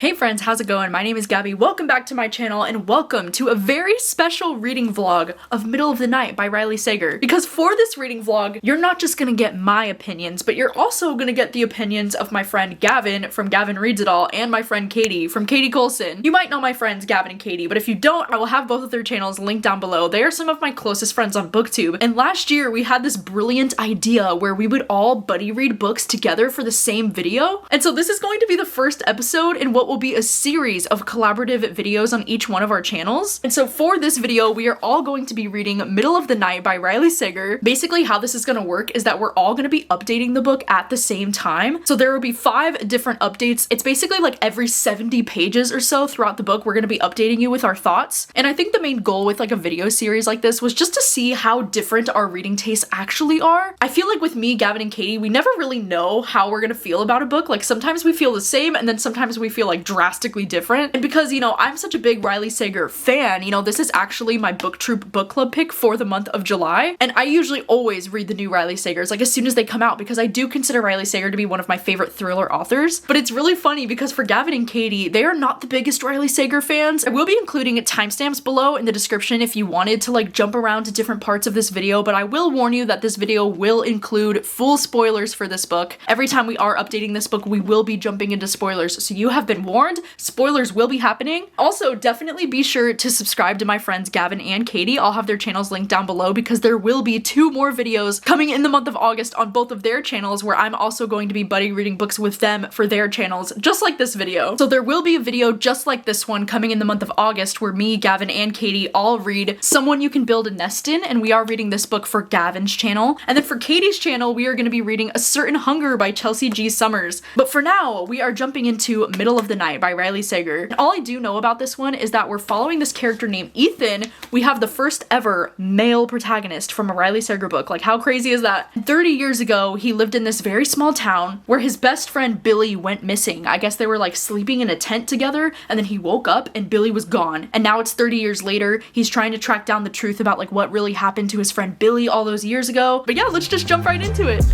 Hey friends, how's it going? My name is Gabby. Welcome back to my channel and welcome to a very special reading vlog of Middle of the Night by Riley Sager. Because for this reading vlog, you're not just gonna get my opinions, but you're also gonna get the opinions of my friend Gavin from Gavin Reads It All and my friend Katie from Katie Colson. You might know my friends Gavin and Katie, but if you don't, I will have both of their channels linked down below. They are some of my closest friends on booktube. And last year we had this brilliant idea where we would all buddy read books together for the same video. And so this is going to be the first episode in what will be a series of collaborative videos on each one of our channels. And so for this video, we are all going to be reading Middle of the Night by Riley Sager. Basically, how this is going to work is that we're all going to be updating the book at the same time. So there will be 5 different updates. It's basically like every 70 pages or so throughout the book, we're going to be updating you with our thoughts. And I think the main goal with like a video series like this was just to see how different our reading tastes actually are. I feel like with me, Gavin, and Katie, we never really know how we're going to feel about a book. Like sometimes we feel the same and then sometimes we feel like drastically different. And because, you know, I'm such a big Riley Sager fan, you know, this is actually my BookTube book club pick for the month of July. And I usually always read the new Riley Sagers, like as soon as they come out, because I do consider Riley Sager to be one of my favorite thriller authors. But it's really funny because for Gavin and Katie, they are not the biggest Riley Sager fans. I will be including timestamps below in the description if you wanted to like jump around to different parts of this video, but I will warn you that this video will include full spoilers for this book. Every time we are updating this book, we will be jumping into spoilers, so you have been warned. Spoilers will be happening. Also, definitely be sure to subscribe to my friends Gavin and Katie. I'll have their channels linked down below because there will be 2 more videos coming in the month of August on both of their channels where I'm also going to be buddy reading books with them for their channels, just like this video. So there will be a video just like this one coming in the month of August where me, Gavin, and Katie all read Someone You Can Build a Nest In, and we are reading this book for Gavin's channel. And then for Katie's channel, we are going to be reading A Certain Hunger by Chelsea G. Summers. But for now, we are jumping into Middle of the Night by Riley Sager. And all I do know about this one is that we're following this character named Ethan. We have the first ever male protagonist from a Riley Sager book. Like, how crazy is that? 30 years ago, he lived in this very small town where his best friend Billy went missing. I guess they were like sleeping in a tent together, and then he woke up and Billy was gone. And now it's 30 years later. He's trying to track down the truth about like what really happened to his friend Billy all those years ago. But yeah, let's just jump right into it.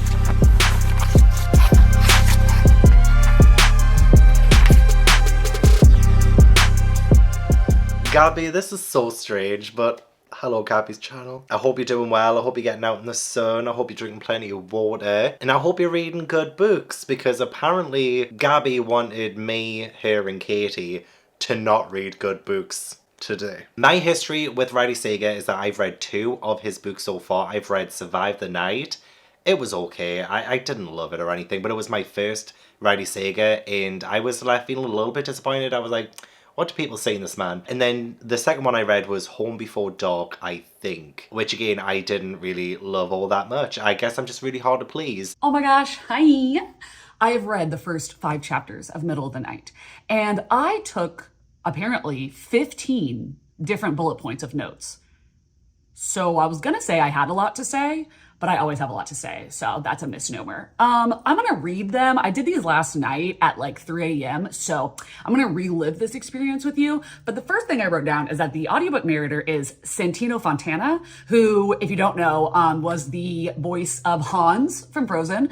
Gabby, this is so strange, but hello Gabby's channel. I hope you're doing well, I hope you're getting out in the sun, I hope you're drinking plenty of water, and I hope you're reading good books, because apparently Gabby wanted me, her and Katie to not read good books today. My history with Riley Sager is that I've read 2 of his books so far. I've read Survive the Night. It was okay. I didn't love it or anything, but it was my first Riley Sager, and I was left feeling a little bit disappointed. I was like, what do people say in this man? And then the second one I read was Home Before Dark, I think, which again, I didn't really love all that much. I guess I'm just really hard to please. Oh my gosh, hi! I have read the first 5 chapters of Middle of the Night, and I took apparently 15 different bullet points of notes. So I was gonna say I had a lot to say, but I always have a lot to say, so that's a misnomer. I'm gonna read them. I did these last night at like 3 a.m., so I'm gonna relive this experience with you. But the first thing I wrote down is that the audiobook narrator is Santino Fontana, who, if you don't know, was the voice of Hans from Frozen.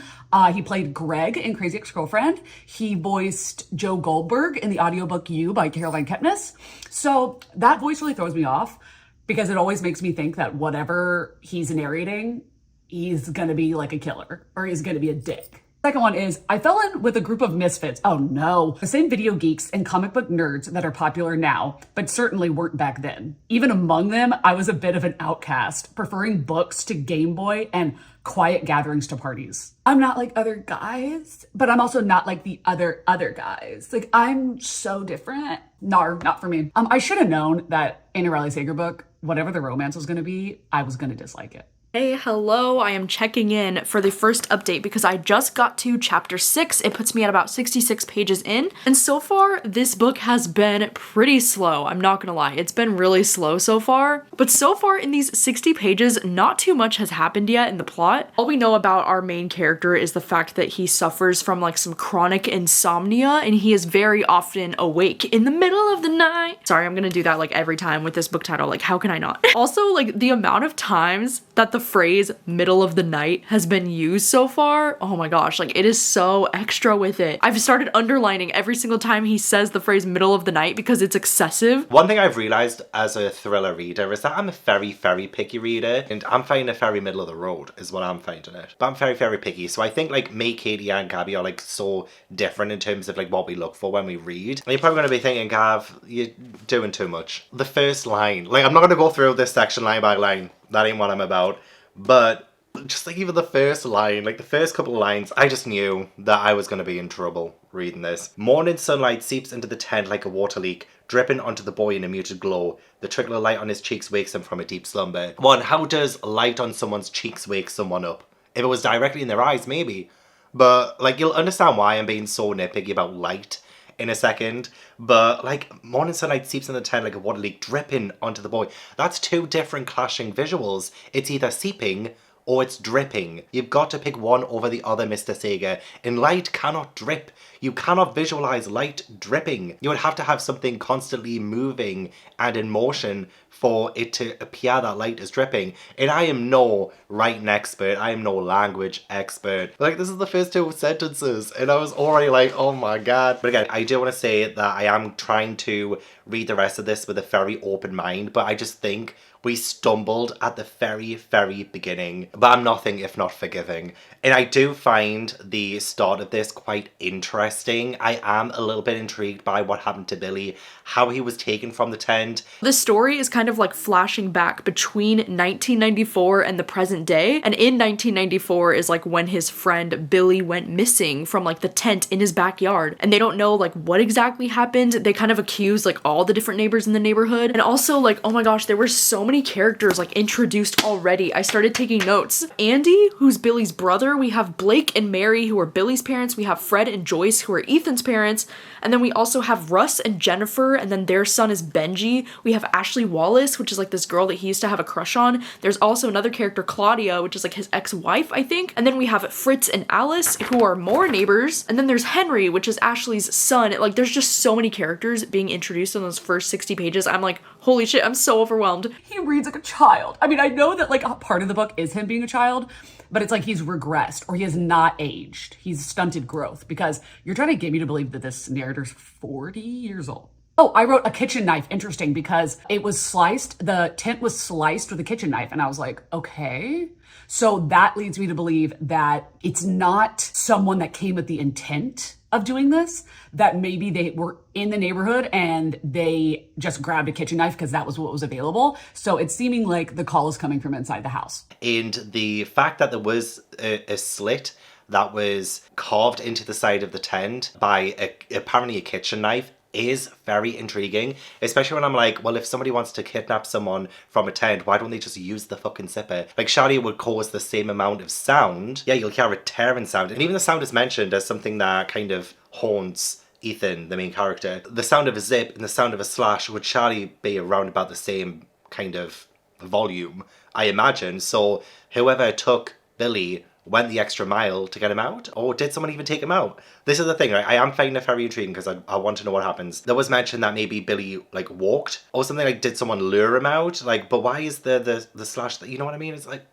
He played Greg in Crazy Ex-Girlfriend. He voiced Joe Goldberg in the audiobook You by Caroline Kepnes. So that voice really throws me off because it always makes me think that whatever he's narrating, he's gonna be like a killer or he's gonna be a dick. Second one is, I fell in with a group of misfits. Oh no. The same video geeks and comic book nerds that are popular now, but certainly weren't back then. Even among them, I was a bit of an outcast, preferring books to Game Boy and quiet gatherings to parties. I'm not like other guys, but I'm also not like the other guys. Like, I'm so different. No, not for me. I should have known that in a Riley Sager book, whatever the romance was gonna be, I was gonna dislike it. Hey, hello, I am checking in for the first update because I just got to chapter 6. It puts me at about 66 pages in. And so far, this book has been pretty slow. I'm not gonna lie, it's been really slow so far. But so far in these 60 pages, not too much has happened yet in the plot. All we know about our main character is the fact that he suffers from like some chronic insomnia and he is very often awake in the middle of the night. Sorry, I'm gonna do that like every time with this book title. Like, how can I not? Also, like the amount of times that the phrase middle of the night has been used so far, oh my gosh, like it is so extra with it. I've started underlining every single time he says the phrase middle of the night because it's excessive. One thing I've realised as a thriller reader is that I'm a very, very picky reader, and I'm finding it very middle of the road is what I'm finding it. But I'm very, very picky. So I think like me, Katie and Gabby are like so different in terms of like what we look for when we read. And you're probably going to be thinking, Gav, you're doing too much. The first line, like I'm not going to go through this section line by line. That ain't what I'm about. But just like even the first line, like the first couple of lines, I just knew that I was going to be in trouble reading this. Morning sunlight seeps into the tent like a water leak, dripping onto the boy in a muted glow. The trickle of light on his cheeks wakes him from a deep slumber. One, how does light on someone's cheeks wake someone up? If it was directly in their eyes, maybe. But like you'll understand why I'm being so nitpicky about light in a second. But like morning sunlight seeps in the tent like a water leak, dripping onto the boy. That's two different clashing visuals. It's either seeping or it's dripping. You've got to pick one over the other, Mr. Sager. And light cannot drip. You cannot visualize light dripping. You would have to have something constantly moving and in motion for it to appear that light is dripping. And I am no writing expert. I am no language expert. Like, this is the first two sentences and I was already like, oh my god. But again, I do want to say that I am trying to read the rest of this with a very open mind, but I just think we stumbled at the very, very beginning. But I'm nothing if not forgiving. And I do find the start of this quite interesting. I am a little bit intrigued by what happened to Billy, how he was taken from the tent. This story is kind of like flashing back between 1994 and the present day. And in 1994 is like when his friend Billy went missing from like the tent in his backyard. And they don't know like what exactly happened. They kind of accuse like all the different neighbors in the neighborhood. And also like, oh my gosh, there were so many characters like introduced already. I started taking notes. Andy, who's Billy's brother. We have Blake and Mary, who are Billy's parents. We have Fred and Joyce, who are Ethan's parents. And then we also have Russ and Jennifer, and then their son is Benji. We have Ashley Wallace, which is like this girl that he used to have a crush on. There's also another character, Claudia, which is like his ex-wife, I think. And then we have Fritz and Alice, who are more neighbors. And then there's Henry, which is Ashley's son. Like, there's just so many characters being introduced in those first 60 pages. I'm like, holy shit, I'm so overwhelmed. He reads like a child. I mean, I know that like a part of the book is him being a child, but it's like he's regressed or he has not aged. He's stunted growth because you're trying to get me to believe that this narrator's 40 years old. Oh, I wrote a kitchen knife. Interesting, because it was sliced. The tent was sliced with a kitchen knife. And I was like, okay. So that leads me to believe that it's not someone that came with the intent of doing this, that maybe they were in the neighborhood and they just grabbed a kitchen knife because that was what was available. So it's seeming like the call is coming from inside the house. And the fact that there was a slit that was carved into the side of the tent by apparently a kitchen knife is very intriguing, especially when I'm like, well, if somebody wants to kidnap someone from a tent, why don't they just use the fucking zipper? Like, surely it would cause the same amount of sound. Yeah, you'll hear a tearing sound, and even the sound is mentioned as something that kind of haunts Ethan, the main character. The sound of a zip and the sound of a slash would surely be around about the same kind of volume, I imagine. So whoever took Billy went the extra mile to get him out? Or did someone even take him out? This is the thing, right? I am finding it very intriguing because I want to know what happens. There was mention that maybe Billy like walked or something, like did someone lure him out? Like, but why is the slash, you know what I mean? It's like...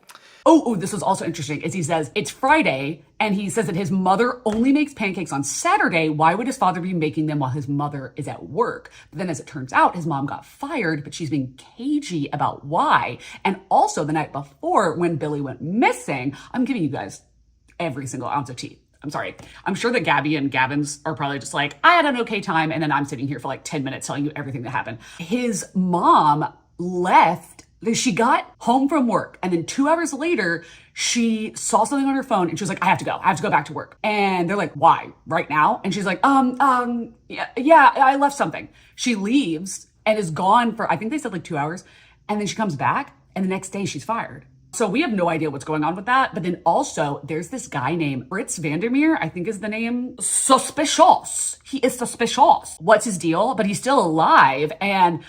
Oh, this was also interesting, is he says, it's Friday, and he says that his mother only makes pancakes on Saturday. Why would his father be making them while his mother is at work? But then as it turns out, his mom got fired, but she's being cagey about why. And also the night before, when Billy went missing, I'm giving you guys every single ounce of tea. I'm sorry. I'm sure that Gabby and Gavin's are probably just like, I had an okay time, and then I'm sitting here for like 10 minutes telling you everything that happened. His mom left. She got home from work, and then 2 hours later, she saw something on her phone, and she was like, I have to go back to work. And they're like, why? Right now? And she's like, yeah, I left something. She leaves and is gone for, I think they said like 2 hours. And then she comes back, and the next day she's fired. So we have no idea what's going on with that. But then also there's this guy named Fritz Vandermeer, I think is the name. Suspicious. He is suspicious. What's his deal? But he's still alive. And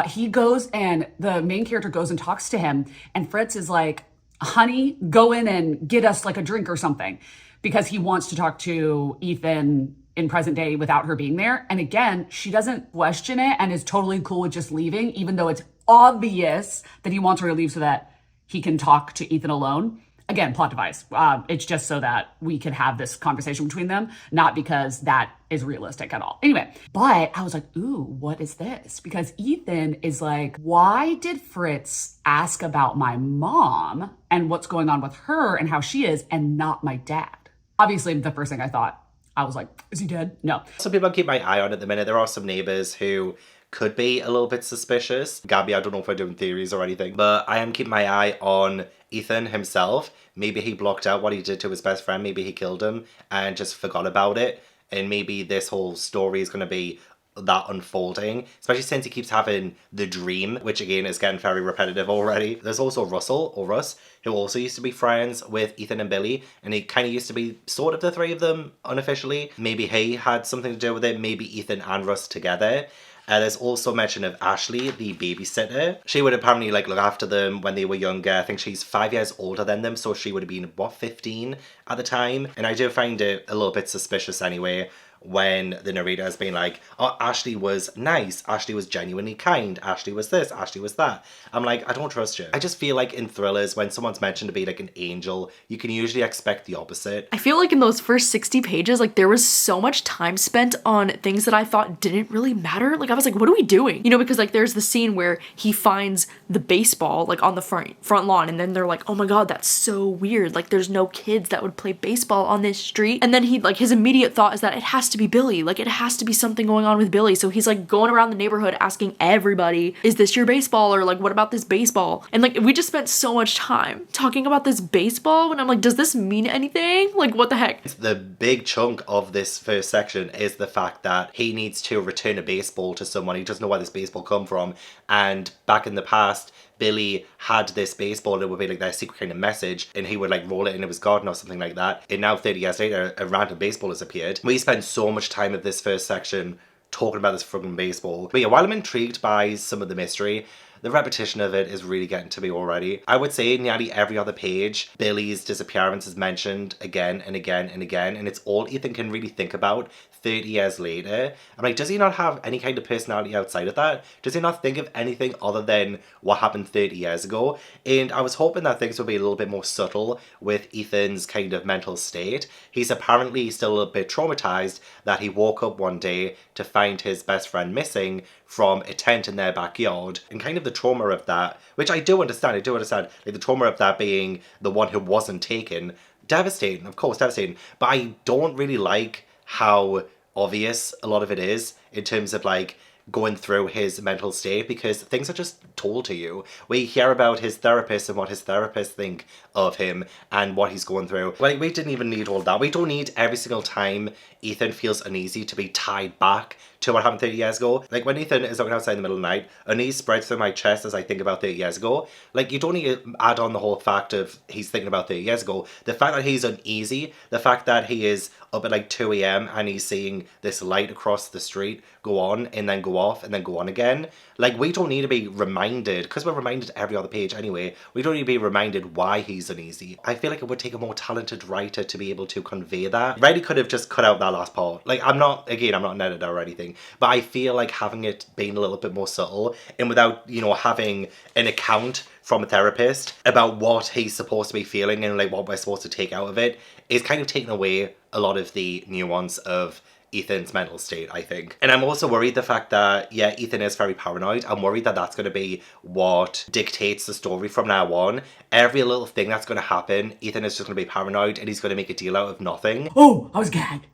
he goes, and the main character goes and talks to him. And Fritz is like, honey, go in and get us like a drink or something. Because he wants to talk to Ethan in present day without her being there. And again, she doesn't question it and is totally cool with just leaving, even though it's obvious that he wants her to leave so that he can talk to Ethan alone. Again, plot device. It's just so that we can have this conversation between them, not because that is realistic at all. Anyway, but I was like, ooh, what is this? Because Ethan is like, why did Fritz ask about my mom and what's going on with her and how she is and not my dad? Obviously, the first thing I was like, is he dead? No. Some people I keep my eye on at the minute. There are some neighbours who could be a little bit suspicious. Gabby, I don't know if we're doing theories or anything, but I am keeping my eye on Ethan himself. Maybe he blocked out what he did to his best friend. Maybe he killed him and just forgot about it. And maybe this whole story is going to be that unfolding, especially since he keeps having the dream, which again is getting very repetitive already. There's also Russell, or Russ, who also used to be friends with Ethan and Billy, and he kind of used to be sort of the three of them unofficially. Maybe he had something to do with it, maybe Ethan and Russ together. There's also mention of Ashley, the babysitter. She would apparently like look after them when they were younger. I think she's 5 years older than them, so she would have been, what, 15 at the time? And I do find it a little bit suspicious anyway, when the narrator has been like, oh, Ashley was nice, Ashley was genuinely kind, Ashley was this, Ashley was that. I'm like, I don't trust you. I just feel like in thrillers, when someone's mentioned to be like an angel, you can usually expect the opposite. I feel like in those first 60 pages, like there was so much time spent on things that I thought didn't really matter. Like I was like, what are we doing? You know, because like there's the scene where he finds the baseball like on the front lawn, and then they're like, oh my god, that's so weird. Like there's no kids that would play baseball on this street. And then he like, his immediate thought is that it has to be Billy. Like it has to be something going on with Billy. So he's like going around the neighborhood asking everybody, is this your baseball? Or like, what about this baseball? And like, we just spent so much time talking about this baseball when I'm like, does this mean anything? Like, what the heck? The big chunk of this first section is the fact that he needs to return a baseball to someone. He doesn't know where this baseball come from. And back in the past, Billy had this baseball that would be like their secret kind of message, and he would like roll it into his garden or something like that. And now 30 years later, a random baseball has appeared. We spend so much time of this first section talking about this friggin' baseball. But yeah, while I'm intrigued by some of the mystery, the repetition of it is really getting to me already. I would say nearly every other page, Billy's disappearance is mentioned again and again and again, and it's all Ethan can really think about 30 years later. I'm like, does he not have any kind of personality outside of that? Does he not think of anything other than what happened 30 years ago? And I was hoping that things would be a little bit more subtle with Ethan's kind of mental state. He's apparently still a little bit traumatized that he woke up one day to find his best friend missing from a tent in their backyard, and kind of the trauma of that, which I do understand, like the trauma of that being the one who wasn't taken. Devastating, of course, devastating, but I don't really like how obvious a lot of it is in terms of like going through his mental state, because things are just told to you. We hear about his therapist and what his therapists think of him and what he's going through. Like, we didn't even need all that. We don't need every single time Ethan feels uneasy to be tied back to what happened 30 years ago. Like, when Ethan is looking outside in the middle of the night, unease spreads through my chest as I think about 30 years ago. Like, you don't need to add on the whole fact of he's thinking about 30 years ago. The fact that he's uneasy, the fact that he is up at like 2 a.m. and he's seeing this light across the street go on and then go off and then go on again. Like, we don't need to be reminded, because we're reminded every other page anyway, we don't need to be reminded why he's uneasy. I feel like it would take a more talented writer to be able to convey that. Really could have just cut out that last part. Like, I'm not an editor or anything, but I feel like having it being a little bit more subtle, and without, you know, having an account from a therapist about what he's supposed to be feeling and like what we're supposed to take out of it, is kind of taking away a lot of the nuance of Ethan's mental state, I think. And I'm also worried the fact that, yeah, Ethan is very paranoid. I'm worried that that's going to be what dictates the story from now on. Every little thing that's going to happen, Ethan is just going to be paranoid and he's going to make a deal out of nothing. Oh, I was gagged.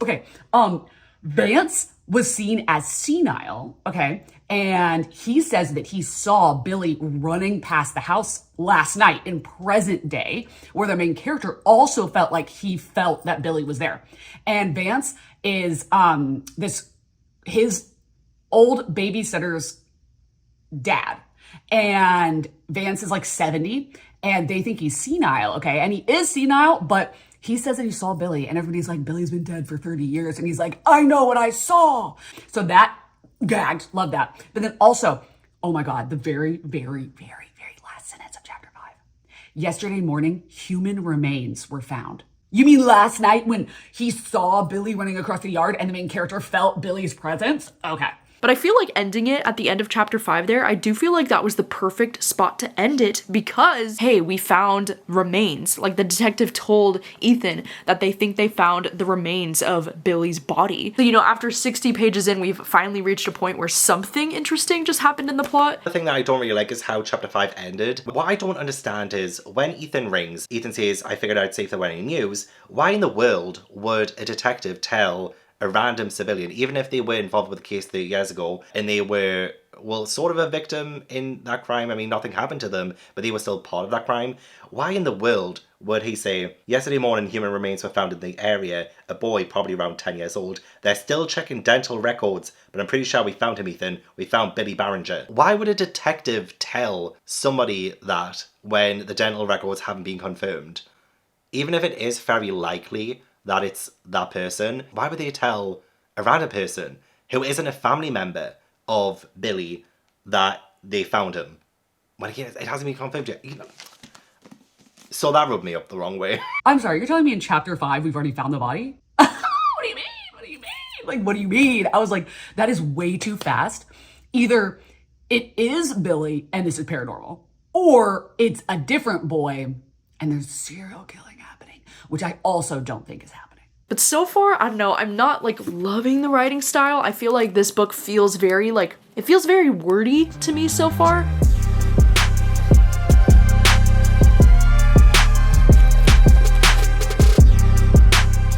Okay, Vance was seen as senile, okay? And he says that he saw Billy running past the house last night in present day, where the main character also felt like he felt that Billy was there. And Vance is his old babysitter's dad. And Vance is like 70 and they think he's senile, okay? And he is senile, but he says that he saw Billy and everybody's like, Billy's been dead for 30 years. And he's like, I know what I saw. So that gagged, love that. But then also, oh my God, the very, very, very, very last sentence of chapter 5. Yesterday morning, human remains were found. You mean last night when he saw Billy running across the yard and the main character felt Billy's presence? Okay. But I feel like ending it at the end of chapter 5 there, I do feel like that was the perfect spot to end it because, hey, we found remains. Like the detective told Ethan that they think they found the remains of Billy's body. So, you know, after 60 pages in, we've finally reached a point where something interesting just happened in the plot. The thing that I don't really like is how chapter 5 ended. What I don't understand is when Ethan rings, Ethan says, I figured I'd see if there were any news. Why in the world would a detective tell a random civilian, even if they were involved with the case 30 years ago, and they were, well, sort of a victim in that crime. I mean, nothing happened to them, but they were still part of that crime. Why in the world would he say, yesterday morning human remains were found in the area, a boy probably around 10 years old. They're still checking dental records, but I'm pretty sure we found him, Ethan. We found Billy Barringer. Why would a detective tell somebody that when the dental records haven't been confirmed? Even if it is very likely that it's that person, why would they tell a random person who isn't a family member of Billy that they found him? When again, it hasn't been confirmed yet. So that rubbed me up the wrong way. I'm sorry, you're telling me in chapter 5 we've already found the body? What do you mean? What do you mean? Like, what do you mean? I was like, that is way too fast. Either it is Billy and this is paranormal, or it's a different boy and there's serial killing happening, which I also don't think is happening. But so far, I don't know, I'm not like loving the writing style. I feel like this book feels very like, it feels very wordy to me so far.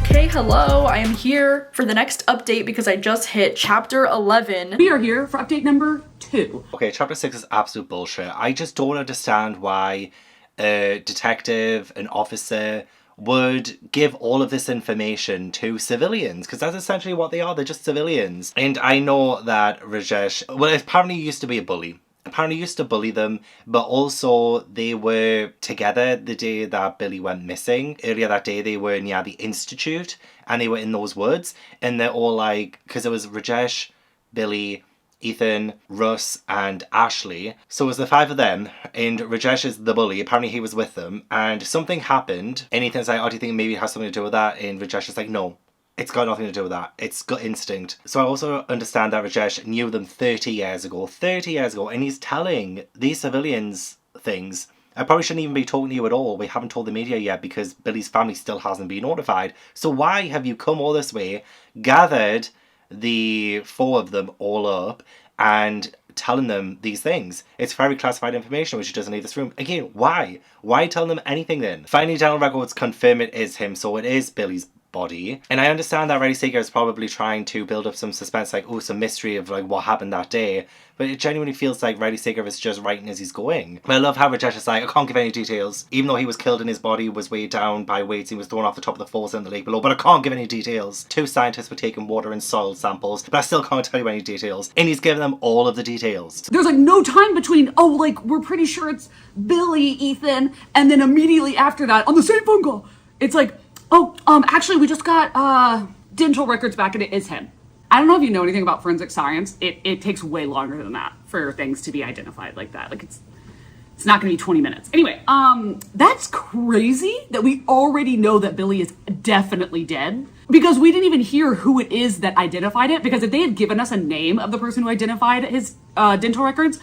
Okay, hello, I am here for the next update because I just hit chapter 11. We are here for update number 2. Okay, chapter 6 is absolute bullshit. I just don't understand why a detective, an officer, would give all of this information to civilians, because that's essentially what they are. They're just civilians. And I know that Rajesh, well, apparently he used to be a bully. Apparently used to bully them, but also they were together the day that Billy went missing. Earlier that day they were near the Institute and they were in those woods, and they're all like, because it was Rajesh, Billy, Ethan, Russ, and Ashley. So it was the 5 of them, and Rajesh is the bully. Apparently he was with them, and something happened, and Ethan's like, oh, do you think maybe it has something to do with that? And Rajesh is like, no. It's got nothing to do with that. It's gut instinct. So I also understand that Rajesh knew them 30 years ago. 30 years ago. And he's telling these civilians things. I probably shouldn't even be talking to you at all. We haven't told the media yet because Billy's family still hasn't been notified. So why have you come all this way, gathered the 4 of them all up, and telling them these things? It's very classified information which doesn't leave this room. Again, why? Why tell them anything then? Finally, dental records confirm it is him, so it is Billy's body. And I understand that Riley Sager is probably trying to build up some suspense, like, oh, some mystery of like what happened that day, but it genuinely feels like Riley Sager is just writing as he's going. But I love how Rajesh is like, I can't give any details, even though he was killed and his body was weighed down by weights, he was thrown off the top of the falls in the lake below, but I can't give any details. 2 scientists were taking water and soil samples, but I still can't tell you any details, and he's giving them all of the details. There's like no time between, oh, like, we're pretty sure it's Billy, Ethan, and then immediately after that, on the same phone call, it's like, oh, actually, we just got dental records back and it is him. I don't know if you know anything about forensic science. It takes way longer than that for things to be identified like that. Like, it's not going to be 20 minutes. Anyway, that's crazy that we already know that Billy is definitely dead, because we didn't even hear who it is that identified it. Because if they had given us a name of the person who identified his dental records,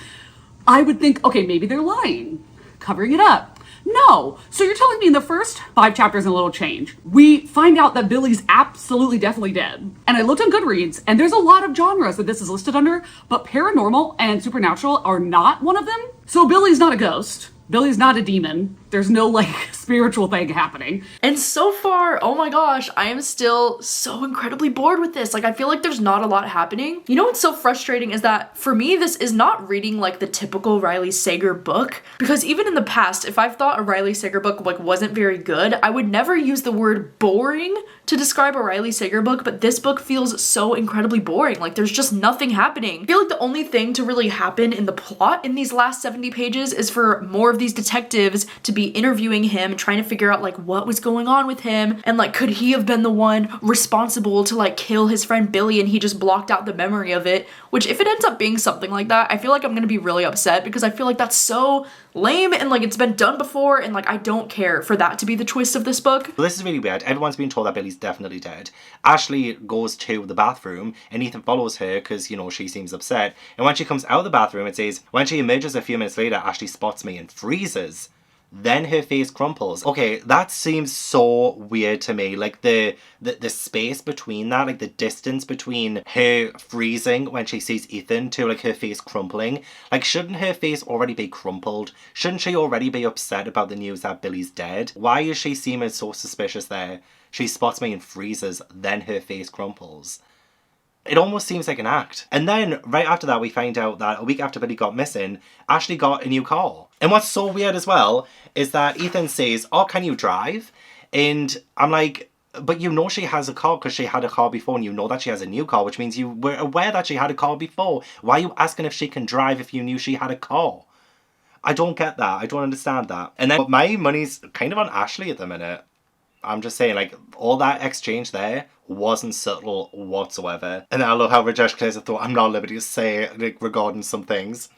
I would think, okay, maybe they're lying, covering it up. No. So you're telling me in the first 5 chapters and a little change, we find out that Billy's absolutely definitely dead. And I looked on Goodreads, and there's a lot of genres that this is listed under, but paranormal and supernatural are not one of them. So Billy's not a ghost. Billy's not a demon. There's no, like, spiritual thing happening. And so far, oh my gosh, I am still so incredibly bored with this. Like, I feel like there's not a lot happening. You know what's so frustrating is that for me, this is not reading like the typical Riley Sager book, because even in the past, if I've thought a Riley Sager book like wasn't very good, I would never use the word boring to describe a Riley Sager book, but this book feels so incredibly boring. Like, there's just nothing happening. I feel like the only thing to really happen in the plot in these last 70 pages is for more of these detectives to be interviewing him, trying to figure out like what was going on with him, and like could he have been the one responsible to like kill his friend Billy and he just blocked out the memory of it, which if it ends up being something like that, I feel like I'm gonna be really upset because I feel like that's so lame and like it's been done before and like I don't care for that to be the twist of this book. Well, this is really weird. Everyone's been told that Billy's definitely dead. Ashley goes to the bathroom and Ethan follows her because, you know, she seems upset. And when she comes out of the bathroom, it says, when she emerges a few minutes later, Ashley spots me and freezes. Then her face crumples. Okay, that seems so weird to me. Like the space between that, like the distance between her freezing when she sees Ethan to like her face crumpling. Like, shouldn't her face already be crumpled? Shouldn't she already be upset about the news that Billy's dead? Why is she seeming so suspicious there? She spots me and freezes, then her face crumples. It almost seems like an act. And then, right after that, we find out that a week after Billy got missing, Ashley got a new car. And what's so weird as well is that Ethan says, oh, can you drive? And I'm like, but you know she has a car because she had a car before and you know that she has a new car, which means you were aware that she had a car before. Why are you asking if she can drive if you knew she had a car? I don't get that. I don't understand that. And then my money's kind of on Ashley at the minute. I'm just saying, like, all that exchange there wasn't subtle whatsoever. And I love how Rajesh declares a thought I'm not at liberty to say, like, regarding some things.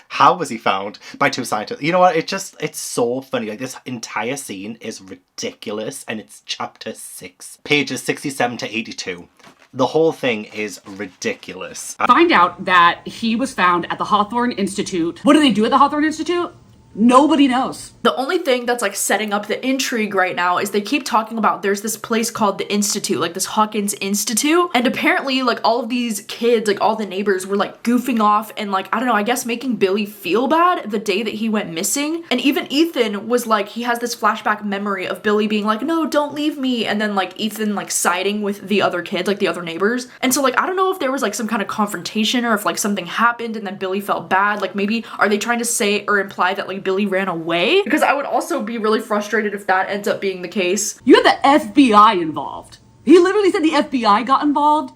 How was he found? By two scientists. You know what? It's so funny. Like, this entire scene is ridiculous. And it's chapter 6. Pages 67 to 82. The whole thing is ridiculous. Find out that he was found at the Hawthorne Institute. What do they do at the Hawthorne Institute? Nobody knows. The only thing that's like setting up the intrigue right now is they keep talking about there's this place called the Institute, like this Hawkins Institute. And apparently like all of these kids, like all the neighbors were like goofing off and like, I don't know, I guess making Billy feel bad the day that he went missing. And even Ethan was like, he has this flashback memory of Billy being like, no, don't leave me. And then like Ethan like siding with the other kids, like the other neighbors. And so like, I don't know if there was like some kind of confrontation or if like something happened and then Billy felt bad. Like maybe are they trying to say or imply that like Billy ran away? Because I would also be really frustrated if that ends up being the case. You have the FBI involved. He literally said the FBI got involved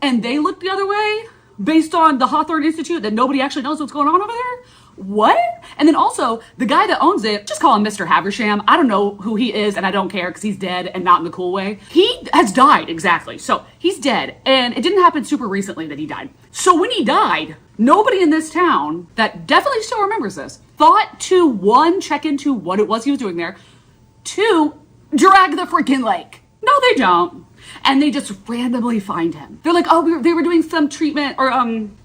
and they looked the other way based on the Hawthorne Institute that nobody actually knows what's going on over there? What? And then also, the guy that owns it, just call him Mr. Haversham. I don't know who he is and I don't care because he's dead and not in the cool way. He has died, exactly. So he's dead and it didn't happen super recently that he died. So when he died, nobody in this town that definitely still remembers this thought to, one, check into what it was he was doing there, two, drag the freaking lake. No, they don't. And they just randomly find him. They're like, oh, they were doing some treatment or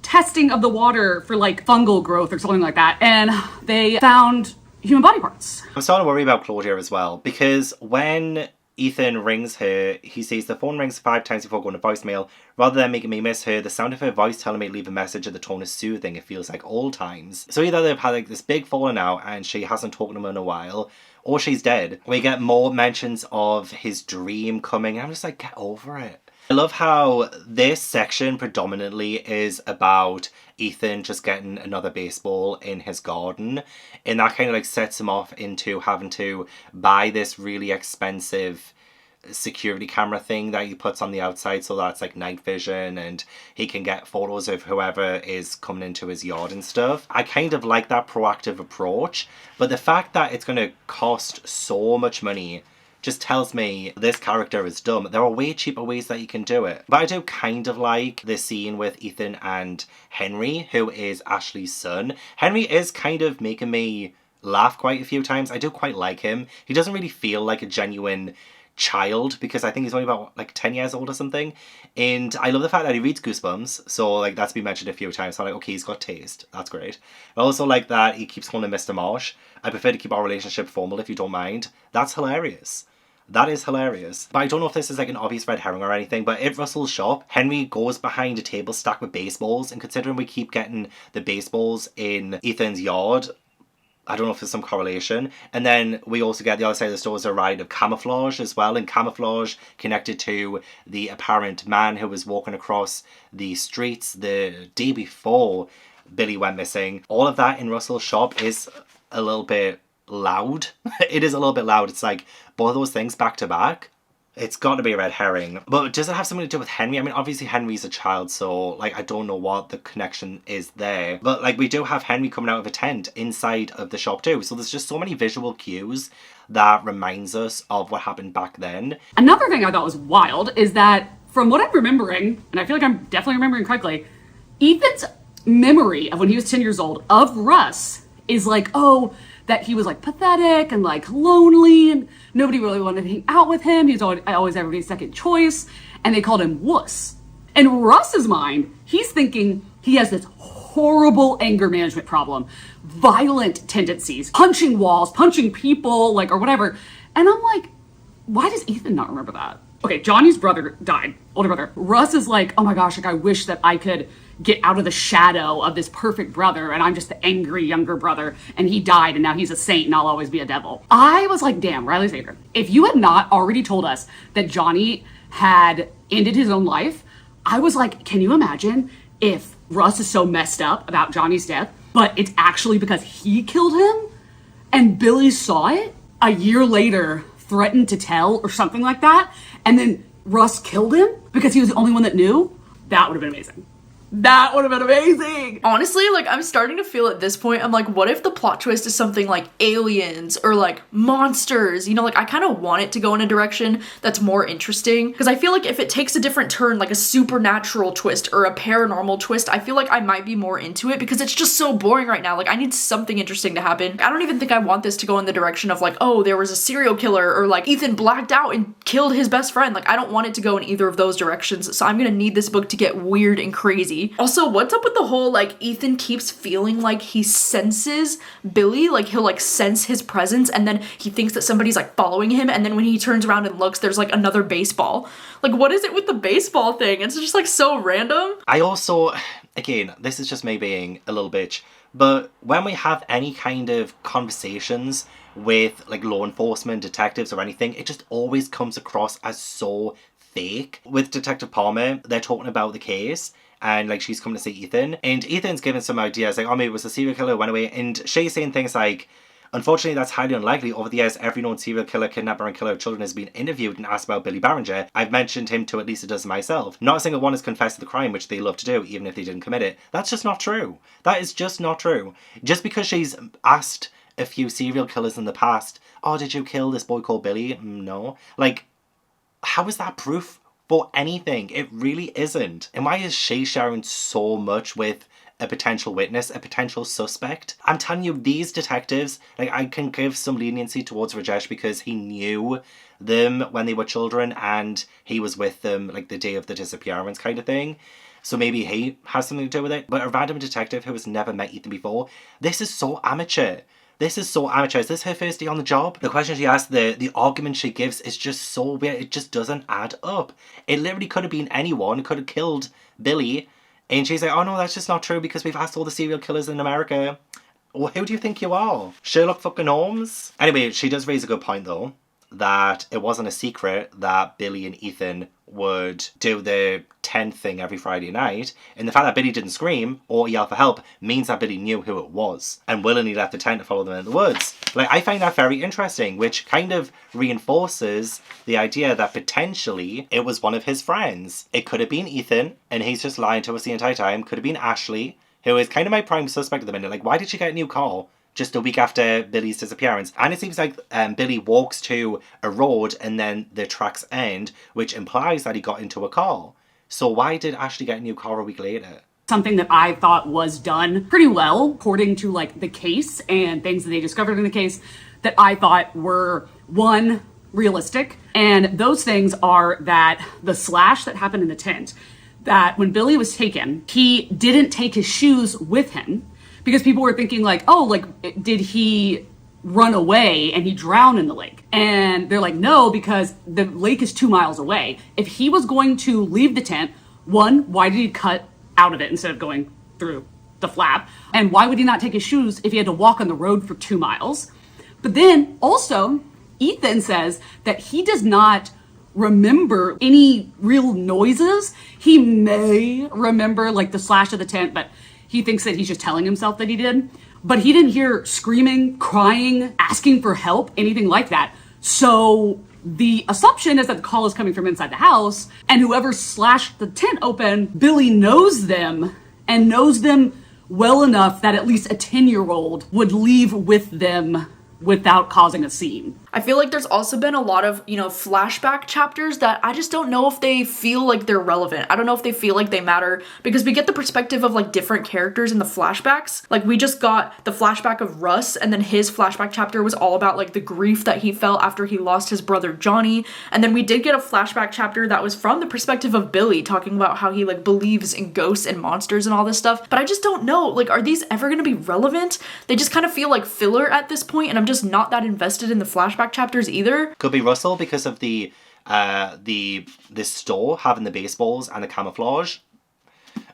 testing of the water for like fungal growth or something like that. And they found human body parts. I'm starting to worry about Claudia as well, because when Ethan rings her, he says the phone rings 5 times before going to voicemail. Rather than making me miss her, the sound of her voice telling me to leave a message and the tone is soothing. It feels like old times. So either they've had like this big falling out and she hasn't talked to him in a while, or she's dead. We get more mentions of his dream coming. I'm just like, get over it. I love how this section predominantly is about Ethan just getting another baseball in his garden, and that kind of like sets him off into having to buy this really expensive security camera thing that he puts on the outside so that's like night vision and he can get photos of whoever is coming into his yard and stuff. I kind of like that proactive approach, but the fact that it's going to cost so much money just tells me this character is dumb. There are way cheaper ways that you can do it. But I do kind of like the scene with Ethan and Henry, who is Ashley's son. Henry is kind of making me laugh quite a few times. I do quite like him. He doesn't really feel like a genuine child because I think he's only about like 10 years old or something. And I love the fact that he reads Goosebumps. So like that's been mentioned a few times. So I'm like, okay, he's got taste. That's great. I also like that he keeps calling him Mr. Marsh. I prefer to keep our relationship formal if you don't mind. That's hilarious. That is hilarious. But I don't know if this is like an obvious red herring or anything, but at Russell's shop, Henry goes behind a table stacked with baseballs, and considering we keep getting the baseballs in Ethan's yard, I don't know if there's some correlation. And then we also get the other side of the store is a ride of camouflage as well, and camouflage connected to the apparent man who was walking across the streets the day before Billy went missing. All of that in Russell's shop is a little bit loud. It is a little bit loud. It's like both of those things back to back. It's got to be a red herring. But does it have something to do with Henry? I mean, obviously Henry's a child, so, like, I don't know what the connection is there. But, like, we do have Henry coming out of a tent inside of the shop too. So there's just so many visual cues that reminds us of what happened back then. Another thing I thought was wild is that, from what I'm remembering, and I feel like I'm definitely remembering correctly, Ethan's memory of when he was 10 years old of Russ is like, oh, that he was like pathetic and like lonely and nobody really wanted to hang out with him. He was always everybody's second choice, and they called him wuss. In Russ's mind, he's thinking he has this horrible anger management problem, violent tendencies, punching walls, punching people, like, or whatever. And I'm like, why does Ethan not remember that? Okay, Johnny's brother died, older brother. Russ is like, oh my gosh, like I wish that I could get out of the shadow of this perfect brother, and I'm just the angry younger brother, and he died, and now he's a saint, and I'll always be a devil. I was like, damn, Riley Sager, if you had not already told us that Johnny had ended his own life, I was like, can you imagine if Russ is so messed up about Johnny's death, but it's actually because he killed him, and Billy saw it a year later, threatened to tell or something like that, and then Russ killed him because he was the only one that knew? That would have been amazing. That would have been amazing. Honestly, like, I'm starting to feel at this point, I'm like, what if the plot twist is something like aliens or like monsters? You know, like, I kind of want it to go in a direction that's more interesting, because I feel like if it takes a different turn, like a supernatural twist or a paranormal twist, I feel like I might be more into it, because it's just so boring right now. Like, I need something interesting to happen. I don't even think I want this to go in the direction of like, oh, there was a serial killer, or like Ethan blacked out and killed his best friend. Like, I don't want it to go in either of those directions, so I'm gonna need this book to get weird and crazy. Also, what's up with the whole, like, Ethan keeps feeling like he senses Billy, like, he'll, like, sense his presence, and then he thinks that somebody's, like, following him, and then when he turns around and looks, there's, like, another baseball. Like, what is it with the baseball thing? It's just, like, so random. I also, again, this is just me being a little bitch, but when we have any kind of conversations with, like, law enforcement, detectives, or anything, it just always comes across as so fake. With Detective Palmer, they're talking about the case, and like she's coming to see Ethan, and Ethan's given some ideas like, oh, maybe it was a serial killer who went away, and she's saying things like, unfortunately that's highly unlikely. Over the years, every known serial killer, kidnapper, and killer of children has been interviewed and asked about Billy Barringer. I've mentioned him to at least a dozen myself. Not a single one has confessed to the crime, which they love to do, even if they didn't commit it. That's just not true. That is just not true. Just because she's asked a few serial killers in the past, oh, did you kill this boy called Billy? No. Like, how is that proof for anything? It really isn't. And why is she sharing so much with a potential witness, a potential suspect? I'm telling you, these detectives, like, I can give some leniency towards Rajesh because he knew them when they were children and he was with them like the day of the disappearance kind of thing. So maybe he has something to do with it. But a random detective who has never met Ethan before, this is so amateur. This is so amateur. Is this her first day on the job? The question she asks, the argument she gives is just so weird. It just doesn't add up. It literally could have been anyone. It could have killed Billy. And she's like, oh no, that's just not true because we've asked all the serial killers in America. Well, who do you think you are? Sherlock fucking Holmes? Anyway, she does raise a good point though, that it wasn't a secret that Billy and Ethan would do the tent thing every Friday night, and the fact that Billy didn't scream or yell for help means that Billy knew who it was and willingly left the tent to follow them in the woods. Like, I find that very interesting, which kind of reinforces the idea that potentially it was one of his friends. It could have been Ethan, and he's just lying to us the entire time. Could have been Ashley, who is kind of my prime suspect at the minute. Like, why did she get a new car just a week after Billy's disappearance? And it seems like Billy walks to a road and then the tracks end, which implies that he got into a car. So why did Ashley get a new car a week later? Something that I thought was done pretty well according to like the case and things that they discovered in the case that I thought were, one, realistic. And those things are that the slash that happened in the tent, that when Billy was taken, he didn't take his shoes with him, because people were thinking like, oh, like, did he run away and he drowned in the lake? And they're like, no, because the lake is 2 miles away. If he was going to leave the tent, one, why did he cut out of it instead of going through the flap? And why would he not take his shoes if he had to walk on the road for 2 miles? But then also, Ethan says that he does not remember any real noises. He may remember like the slash of the tent, but he thinks that he's just telling himself that he did. But he didn't hear screaming, crying, asking for help, anything like that. So The assumption is that the call is coming from inside the house, and whoever slashed the tent open, Billy knows them and knows them well enough that at least a 10-year-old would leave with them without causing a scene. I feel like there's also been a lot of, flashback chapters that I just don't know if they feel like they're relevant. I don't know if they feel like they matter because we get the perspective of like different characters in the flashbacks. Like we just got the flashback of Russ, and then his flashback chapter was all about like the grief that he felt after he lost his brother Johnny. And then we did get a flashback chapter that was from the perspective of Billy, talking about how he like believes in ghosts and monsters and all this stuff. But I just don't know, like, are these ever gonna be relevant? They just kind of feel like filler at this point, and I'm just not that invested in the flashback chapters either. Could be Russell because of the store having the baseballs and the camouflage.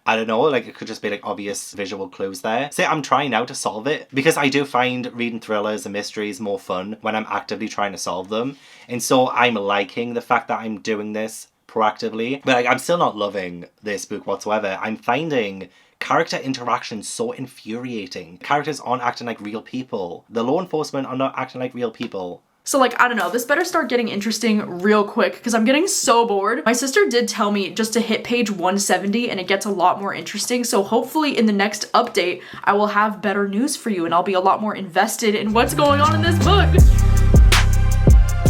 I don't know, like it could just be like obvious visual clues there. See, I'm trying now to solve it because I do find reading thrillers and mysteries more fun when I'm actively trying to solve them. And so I'm liking the fact that I'm doing this proactively, but like, I'm still not loving this book whatsoever. I'm finding character interaction so infuriating. Characters aren't acting like real people. The law enforcement are not acting like real people. So like, I don't know, this better start getting interesting real quick because I'm getting so bored. My sister did tell me just to hit page 170 and it gets a lot more interesting. So hopefully in the next update, I will have better news for you and I'll be a lot more invested in what's going on in this book.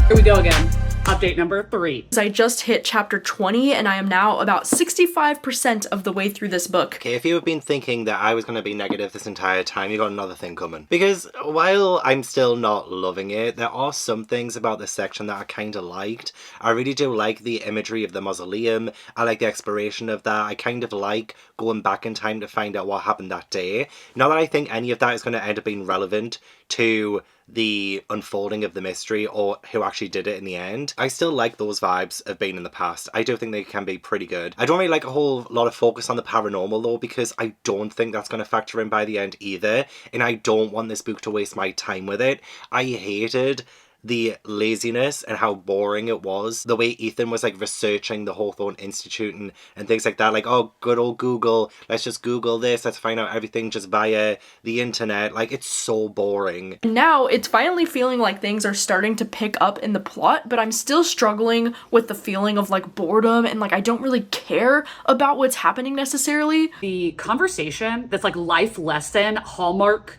Here we go again. Update number 3. I just hit chapter 20 and I am now about 65% of the way through this book. Okay, if you have been thinking that I was going to be negative this entire time, you got another thing coming. Because while I'm still not loving it, there are some things about this section that I kind of liked. I really do like the imagery of the mausoleum. I like the exploration of that. I kind of like going back in time to find out what happened that day. Not that I think any of that is going to end up being relevant to the unfolding of the mystery or who actually did it in the end. I still like those vibes of being in the past. I do think they can be pretty good. I don't really like a whole lot of focus on the paranormal though, because I don't think that's going to factor in by the end either, and I don't want this book to waste my time with it. I hated the laziness and how boring it was. The way Ethan was like researching the Hawthorne Institute and things like that. Like, oh, good old Google. Let's just Google this. Let's find out everything just via the internet. Like, it's so boring. Now it's finally feeling like things are starting to pick up in the plot, but I'm still struggling with the feeling of like boredom and like I don't really care about what's happening necessarily. The conversation that's like life lesson, Hallmark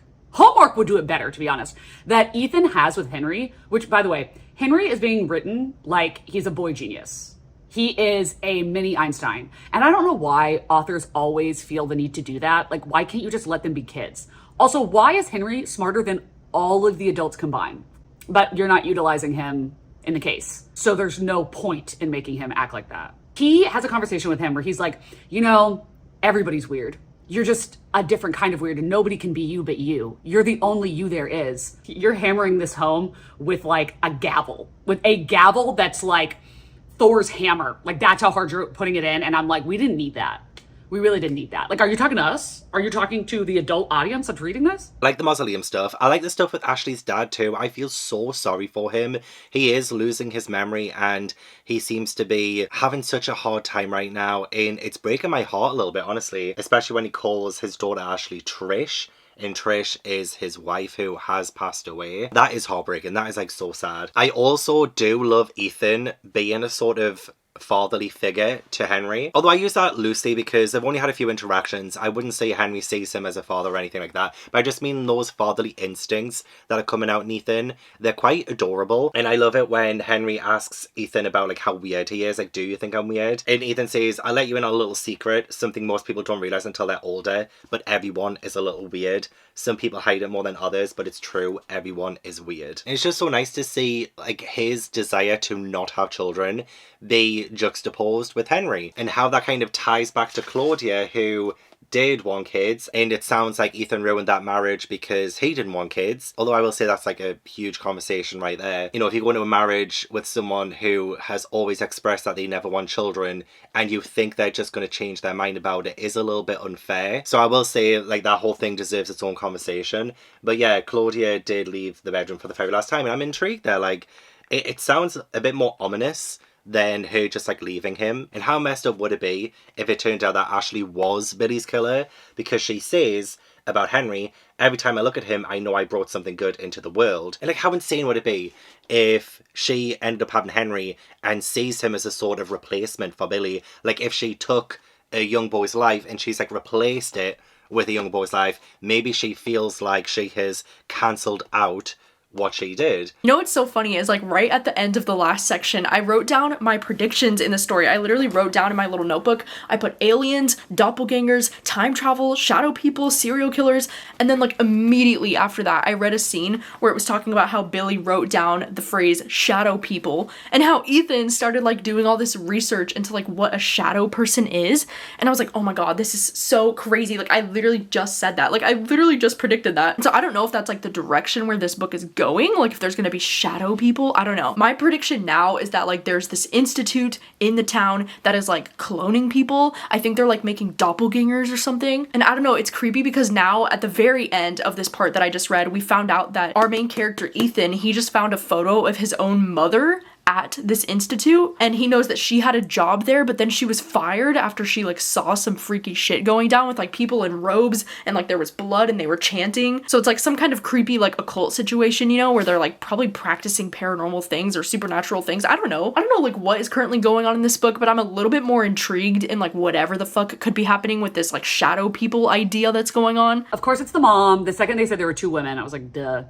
would do it better, to be honest, that Ethan has with Henry, which, by the way, Henry is being written like he's a boy genius. He is a mini Einstein. And I don't know why authors always feel the need to do that. Like, why can't you just let them be kids? Also, why is Henry smarter than all of the adults combined? But you're not utilizing him in the case. So there's no point in making him act like that. He has a conversation with him where he's like, everybody's weird. You're just a different kind of weird and nobody can be you but you. You're the only you there is. You're hammering this home with like a gavel. With a gavel that's like Thor's hammer. Like, that's how hard you're putting it in. And I'm like, we didn't need that. We really didn't need that. Like, are you talking to us? Are you talking to the adult audience that's reading this? I like the mausoleum stuff. I like the stuff with Ashley's dad too. I feel so sorry for him. He is losing his memory and he seems to be having such a hard time right now. And it's breaking my heart a little bit, honestly. Especially when he calls his daughter Ashley Trish. And Trish is his wife who has passed away. That is heartbreaking. That is like so sad. I also do love Ethan being a sort of fatherly figure to Henry. Although I use that loosely because they've only had a few interactions. I wouldn't say Henry sees him as a father or anything like that. But I just mean those fatherly instincts that are coming out in Ethan. They're quite adorable. And I love it when Henry asks Ethan about like how weird he is. Like, do you think I'm weird? And Ethan says, I'll let you in on a little secret. Something most people don't realize until they're older. But everyone is a little weird. Some people hide it more than others, but it's true. Everyone is weird. And it's just so nice to see like his desire to not have children be juxtaposed with Henry, and how that kind of ties back to Claudia, who did want kids, and it sounds like Ethan ruined that marriage because he didn't want kids. Although I will say that's like a huge conversation right there. You know, if you go into a marriage with someone who has always expressed that they never want children and you think they're just going to change their mind about it, is a little bit unfair. So I will say like that whole thing deserves its own conversation. But yeah, Claudia did leave the bedroom for the very last time, and I'm intrigued there. Like, it sounds a bit more ominous than her just like leaving him. And how messed up would it be if it turned out that Ashley was Billy's killer? Because she says about Henry. Every time I look at him, I know I brought something good into the world. And like, how insane would it be if she ended up having Henry and sees him as a sort of replacement for Billy? Like, if she took a young boy's life and she's like replaced it with a young boy's life, maybe she feels like she has cancelled out what she did. You know what's so funny is like right at the end of the last section, I wrote down my predictions in the story. I literally wrote down in my little notebook, I put aliens, doppelgangers, time travel, shadow people, serial killers, and then like immediately after that, I read a scene where it was talking about how Billy wrote down the phrase shadow people and how Ethan started like doing all this research into like what a shadow person is. And I was like, oh my God, this is so crazy. Like I literally just said that. Like I literally just predicted that. And so I don't know if that's like the direction where this book is going, like if there's gonna be shadow people, I don't know. My prediction now is that like there's this institute in the town that is like cloning people. I think they're like making doppelgangers or something. And I don't know, it's creepy because now at the very end of this part that I just read, we found out that our main character Ethan, he just found a photo of his own mother at this institute, and he knows that she had a job there, but then she was fired after she like saw some freaky shit going down with like people in robes and like there was blood and they were chanting. So it's like some kind of creepy like occult situation, you know, where they're like probably practicing paranormal things or supernatural things. I don't know like what is currently going on in this book, but I'm a little bit more intrigued in like whatever the fuck could be happening with this like shadow people idea that's going on. Of course, it's the mom. The second they said there were two women, I was like, duh.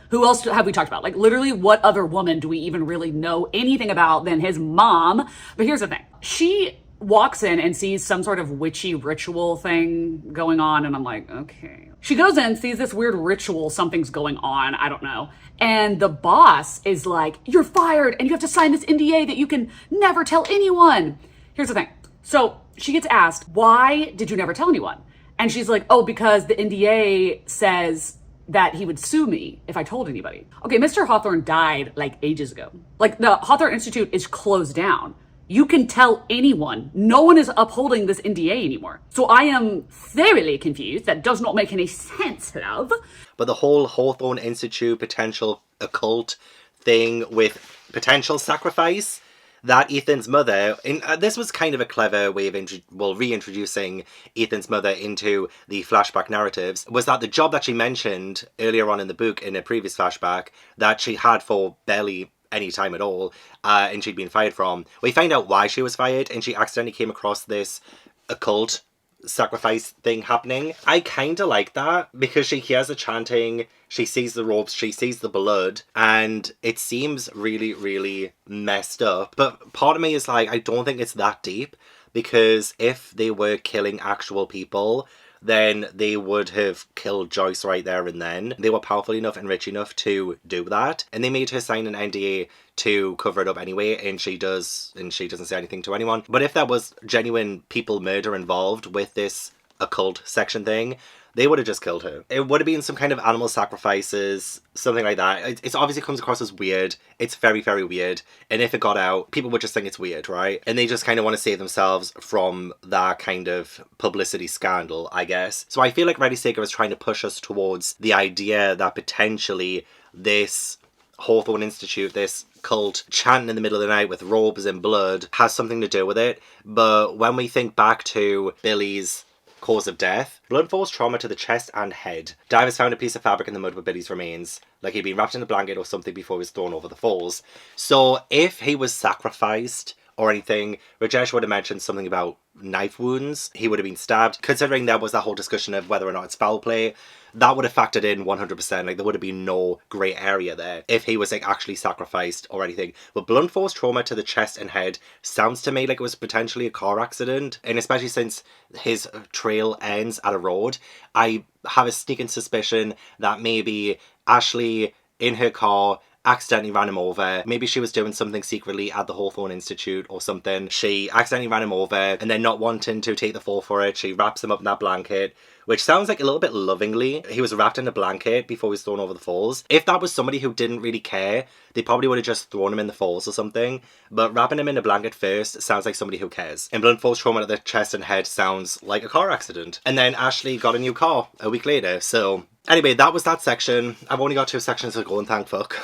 Who else have we talked about? Like literally what other woman do we even really know anything about than his mom? But here's the thing. She walks in and sees some sort of witchy ritual thing going on. And I'm like, okay. She goes in, sees this weird ritual. Something's going on. I don't know. And the boss is like, you're fired and you have to sign this NDA that you can never tell anyone. Here's the thing. So she gets asked, why did you never tell anyone? And she's like, oh, because the NDA says that he would sue me if I told anybody. Okay, Mr. Hawthorne died like ages ago. Like the Hawthorne Institute is closed down. You can tell anyone. No one is upholding this NDA anymore. So I am thoroughly confused. That does not make any sense, love. But the whole Hawthorne Institute potential occult thing with potential sacrifice, that Ethan's mother, this was kind of a clever way of reintroducing Ethan's mother into the flashback narratives, was that the job that she mentioned earlier on in the book in a previous flashback that she had for barely any time at all, and she'd been fired from, we find out why she was fired, and she accidentally came across this occult sacrifice thing happening. I kind of like that because she hears the chanting, she sees the robes, she sees the blood, and it seems really, really messed up. But part of me is like, I don't think it's that deep, because if they were killing actual people, then they would have killed Joyce right there and then. They were powerful enough and rich enough to do that, and they made her sign an NDA to cover it up anyway, and she doesn't say anything to anyone. But if there was genuine people murder involved with this occult section thing, they would have just killed her. It would have been some kind of animal sacrifices, something like that. It obviously comes across as weird. It's very, very weird. And if it got out, people would just think it's weird, right? And they just kind of want to save themselves from that kind of publicity scandal, I guess. So I feel like Riley Sager is trying to push us towards the idea that potentially this Hawthorne Institute, this cult chanting in the middle of the night with robes and blood, has something to do with it. But when we think back to Billy's cause of death, blunt force trauma to the chest and head. Divers found a piece of fabric in the mud with Billy's remains, like he'd been wrapped in a blanket or something before he was thrown over the falls. So if he was sacrificed or anything, Rajesh would have mentioned something about knife wounds. He would have been stabbed. Considering there was that whole discussion of whether or not it's foul play, that would have factored in 100%. Like, there would have been no grey area there if he was like actually sacrificed or anything. But blunt force trauma to the chest and head sounds to me like it was potentially a car accident, and especially since his trail ends at a road, I have a sneaking suspicion that maybe Ashley in her car accidentally ran him over. Maybe she was doing something secretly at the Hawthorne Institute or something. She accidentally ran him over, and then not wanting to take the fall for it, she wraps him up in that blanket, which sounds like a little bit lovingly. He was wrapped in a blanket before he was thrown over the falls. If that was somebody who didn't really care, they probably would have just thrown him in the falls or something. But wrapping him in a blanket first sounds like somebody who cares. And blunt force trauma to the chest and head sounds like a car accident. And then Ashley got a new car a week later, so anyway, that was that section. I've only got 2 sections to go, and thank fuck.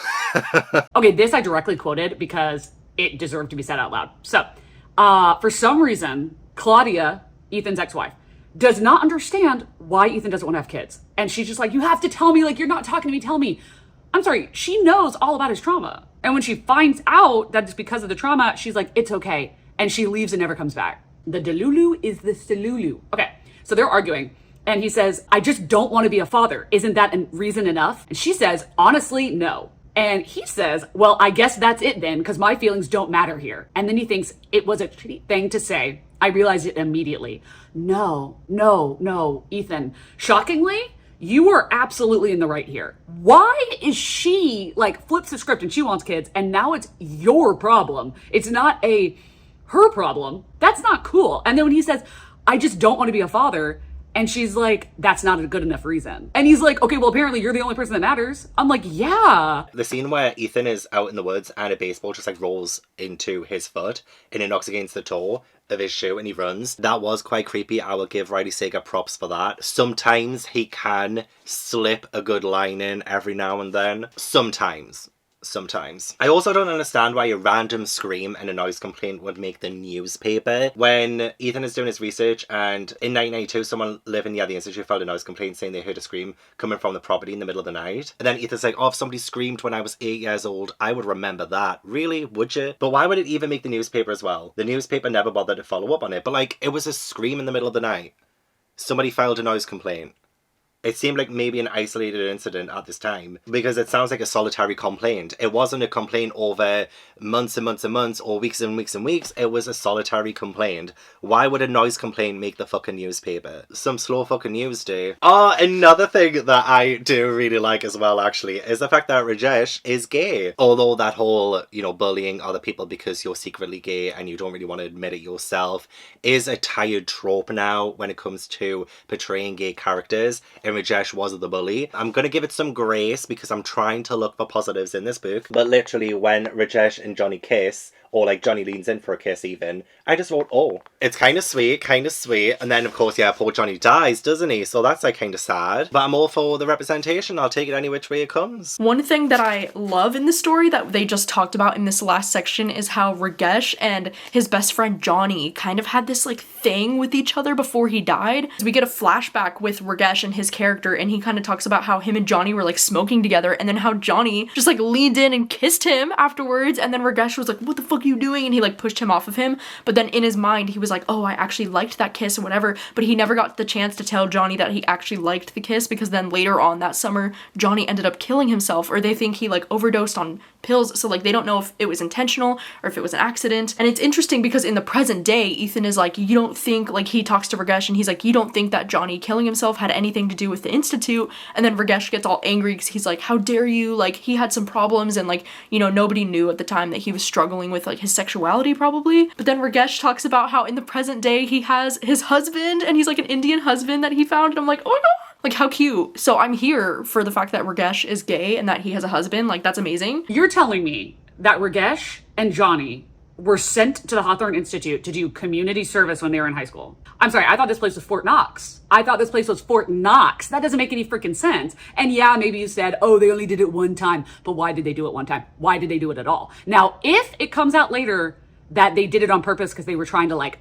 Okay, this I directly quoted because it deserved to be said out loud. So, for some reason, Claudia, Ethan's ex-wife, does not understand why Ethan doesn't want to have kids. And she's just like, you have to tell me, like, you're not talking to me, tell me. I'm sorry, she knows all about his trauma. And when she finds out that it's because of the trauma, she's like, it's okay. And she leaves and never comes back. The Delulu is the Selulu. Okay, so they're arguing. And he says, I just don't want to be a father. Isn't that a reason enough? And she says, honestly, no. And he says, well, I guess that's it then, because my feelings don't matter here. And then he thinks it was a shitty thing to say. I realized it immediately. No, Ethan. Shockingly, you are absolutely in the right here. Why is she, like, flips the script and she wants kids, and now it's your problem? It's not her problem. That's not cool. And then when he says, I just don't want to be a father, and she's like, that's not a good enough reason. And he's like, okay, well, apparently you're the only person that matters. I'm like, yeah. The scene where Ethan is out in the woods and a baseball just like rolls into his foot and it knocks against the toe of his shoe and he runs. That was quite creepy. I will give Riley Sager props for that. Sometimes he can slip a good line in every now and then. Sometimes. I also don't understand why a random scream and a noise complaint would make the newspaper. When Ethan is doing his research and in 1992 someone living near the institute filed a noise complaint saying they heard a scream coming from the property in the middle of the night. And then Ethan's like, oh, if somebody screamed when I was 8 years old, I would remember that. Really? Would you? But why would it even make the newspaper as well? The newspaper never bothered to follow up on it. But like, it was a scream in the middle of the night. Somebody filed a noise complaint. It seemed like maybe an isolated incident at this time because it sounds like a solitary complaint. It wasn't a complaint over months and months and months or weeks and weeks and weeks. It was a solitary complaint. Why would a noise complaint make the fucking newspaper? Some slow fucking news do. Oh, another thing that I do really like as well, actually, is the fact that Rajesh is gay. Although that whole, bullying other people because you're secretly gay and you don't really want to admit it yourself is a tired trope now when it comes to portraying gay characters. And Rajesh was the bully. I'm gonna give it some grace because I'm trying to look for positives in this book. But literally when Rajesh and Johnny kiss, or like Johnny leans in for a kiss even, I just wrote, oh. It's kind of sweet. And then of course, yeah, poor Johnny dies, doesn't he? So that's like kind of sad. But I'm all for the representation. I'll take it any which way it comes. One thing that I love in the story that they just talked about in this last section is how Rajesh and his best friend Johnny kind of had this like thing with each other before he died. So we get a flashback with Rajesh and his character, and he kind of talks about how him and Johnny were like smoking together, and then how Johnny just like leaned in and kissed him afterwards, and then Rajesh was like, what the fuck are you doing? And he like pushed him off of him. But then in his mind he was like, oh, I actually liked that kiss or whatever, but he never got the chance to tell Johnny that he actually liked the kiss, because then later on that summer Johnny ended up killing himself, or they think he like overdosed on pills, so like they don't know if it was intentional or if it was an accident. And it's interesting because in the present day Ethan is like, you don't think, like he talks to Rajesh and he's like, you don't think that Johnny killing himself had anything to do with the institute? And then Rajesh gets all angry because he's like, how dare you, like he had some problems, and like, nobody knew at the time that he was struggling with like his sexuality probably. But then Rajesh talks about how in the present day he has his husband, and he's like an Indian husband that he found, and I'm like, oh my god, like how cute. So I'm here for the fact that Rajesh is gay and that he has a husband. Like that's amazing. You're telling me that Rajesh and Johnny were sent to the Hawthorne Institute to do community service when they were in high school? I'm sorry, I thought this place was Fort Knox. That doesn't make any freaking sense. And yeah, maybe you said, oh, they only did it one time. But why did they do it one time? Why did they do it at all? Now, if it comes out later that they did it on purpose because they were trying to like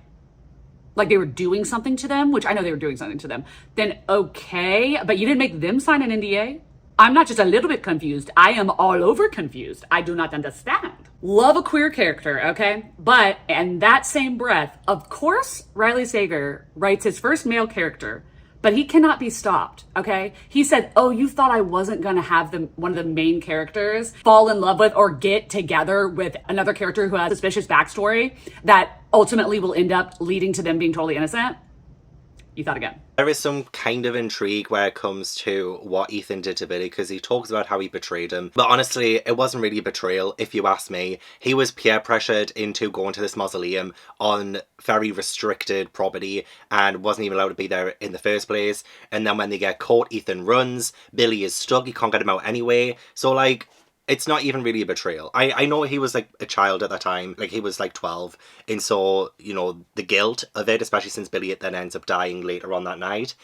they were doing something to them, which I know they were doing something to them, then okay, but you didn't make them sign an NDA? I'm not just a little bit confused. I am all over confused. I do not understand. Love a queer character, okay? But in that same breath, of course, Riley Sager writes his first male character, but he cannot be stopped, okay? He said, oh, you thought I wasn't gonna have one of the main characters fall in love with or get together with another character who has a suspicious backstory that ultimately will end up leading to them being totally innocent? You thought again. There is some kind of intrigue where it comes to what Ethan did to Billy, because he talks about how he betrayed him. But honestly, it wasn't really a betrayal, if you ask me. He was peer pressured into going to this mausoleum on very restricted property and wasn't even allowed to be there in the first place. And then when they get caught, Ethan runs. Billy is stuck. He can't get him out anyway. So like, it's not even really a betrayal. I know he was like a child at that time, like he was like 12, and so, the guilt of it, especially since Billy then ends up dying later on that night.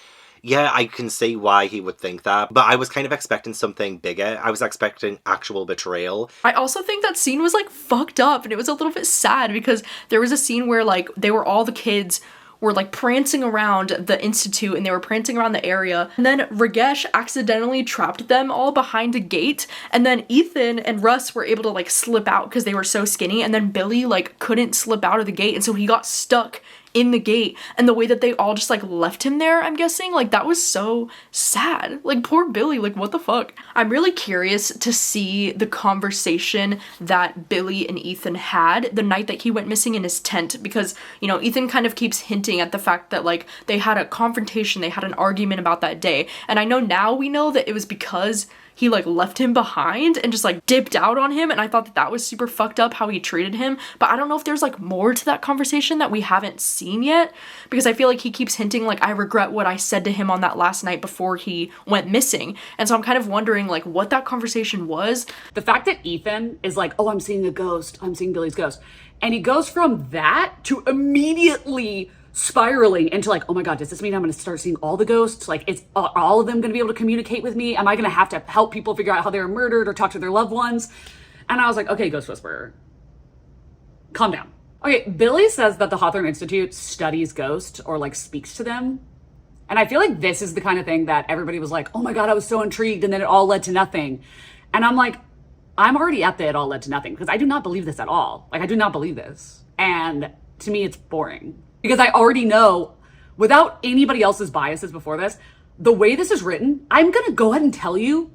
Yeah, I can see why he would think that, but I was kind of expecting something bigger. I was expecting actual betrayal. I also think that scene was like fucked up, and it was a little bit sad because there was a scene where like they were all the kids were like prancing around the institute and they were prancing around the area. And then Ragesh accidentally trapped them all behind a gate. And then Ethan and Russ were able to like slip out because they were so skinny. And then Billy like couldn't slip out of the gate. And so he got stuck in the gate, and the way that they all just like left him there, I'm guessing, like that was so sad. Like poor Billy, like what the fuck? I'm really curious to see the conversation that Billy and Ethan had the night that he went missing in his tent, because, you know, Ethan kind of keeps hinting at the fact that like they had a confrontation, they had an argument about that day. And I know now we know that it was because he like left him behind and just like dipped out on him, and I thought that that was super fucked up how he treated him. But I don't know if there's like more to that conversation that we haven't seen yet, because I feel like he keeps hinting like, I regret what I said to him on that last night before he went missing. And so I'm kind of wondering like what that conversation was. The fact that Ethan is like, oh, I'm seeing a ghost, I'm seeing Billy's ghost, and he goes from that to immediately spiraling into like, oh my God, does this mean I'm going to start seeing all the ghosts? Like, is all of them going to be able to communicate with me? Am I going to have to help people figure out how they were murdered or talk to their loved ones? And I was like, okay, Ghost Whisperer, calm down. Okay, Billy says that the Hawthorne Institute studies ghosts or like speaks to them. And I feel like this is the kind of thing that everybody was like, oh my God, I was so intrigued, and then it all led to nothing. And I'm like, I'm already at the it all led to nothing, because I do not believe this at all. Like, I do not believe this. And to me, it's boring. Because I already know, without anybody else's biases before this, the way this is written, I'm going to go ahead and tell you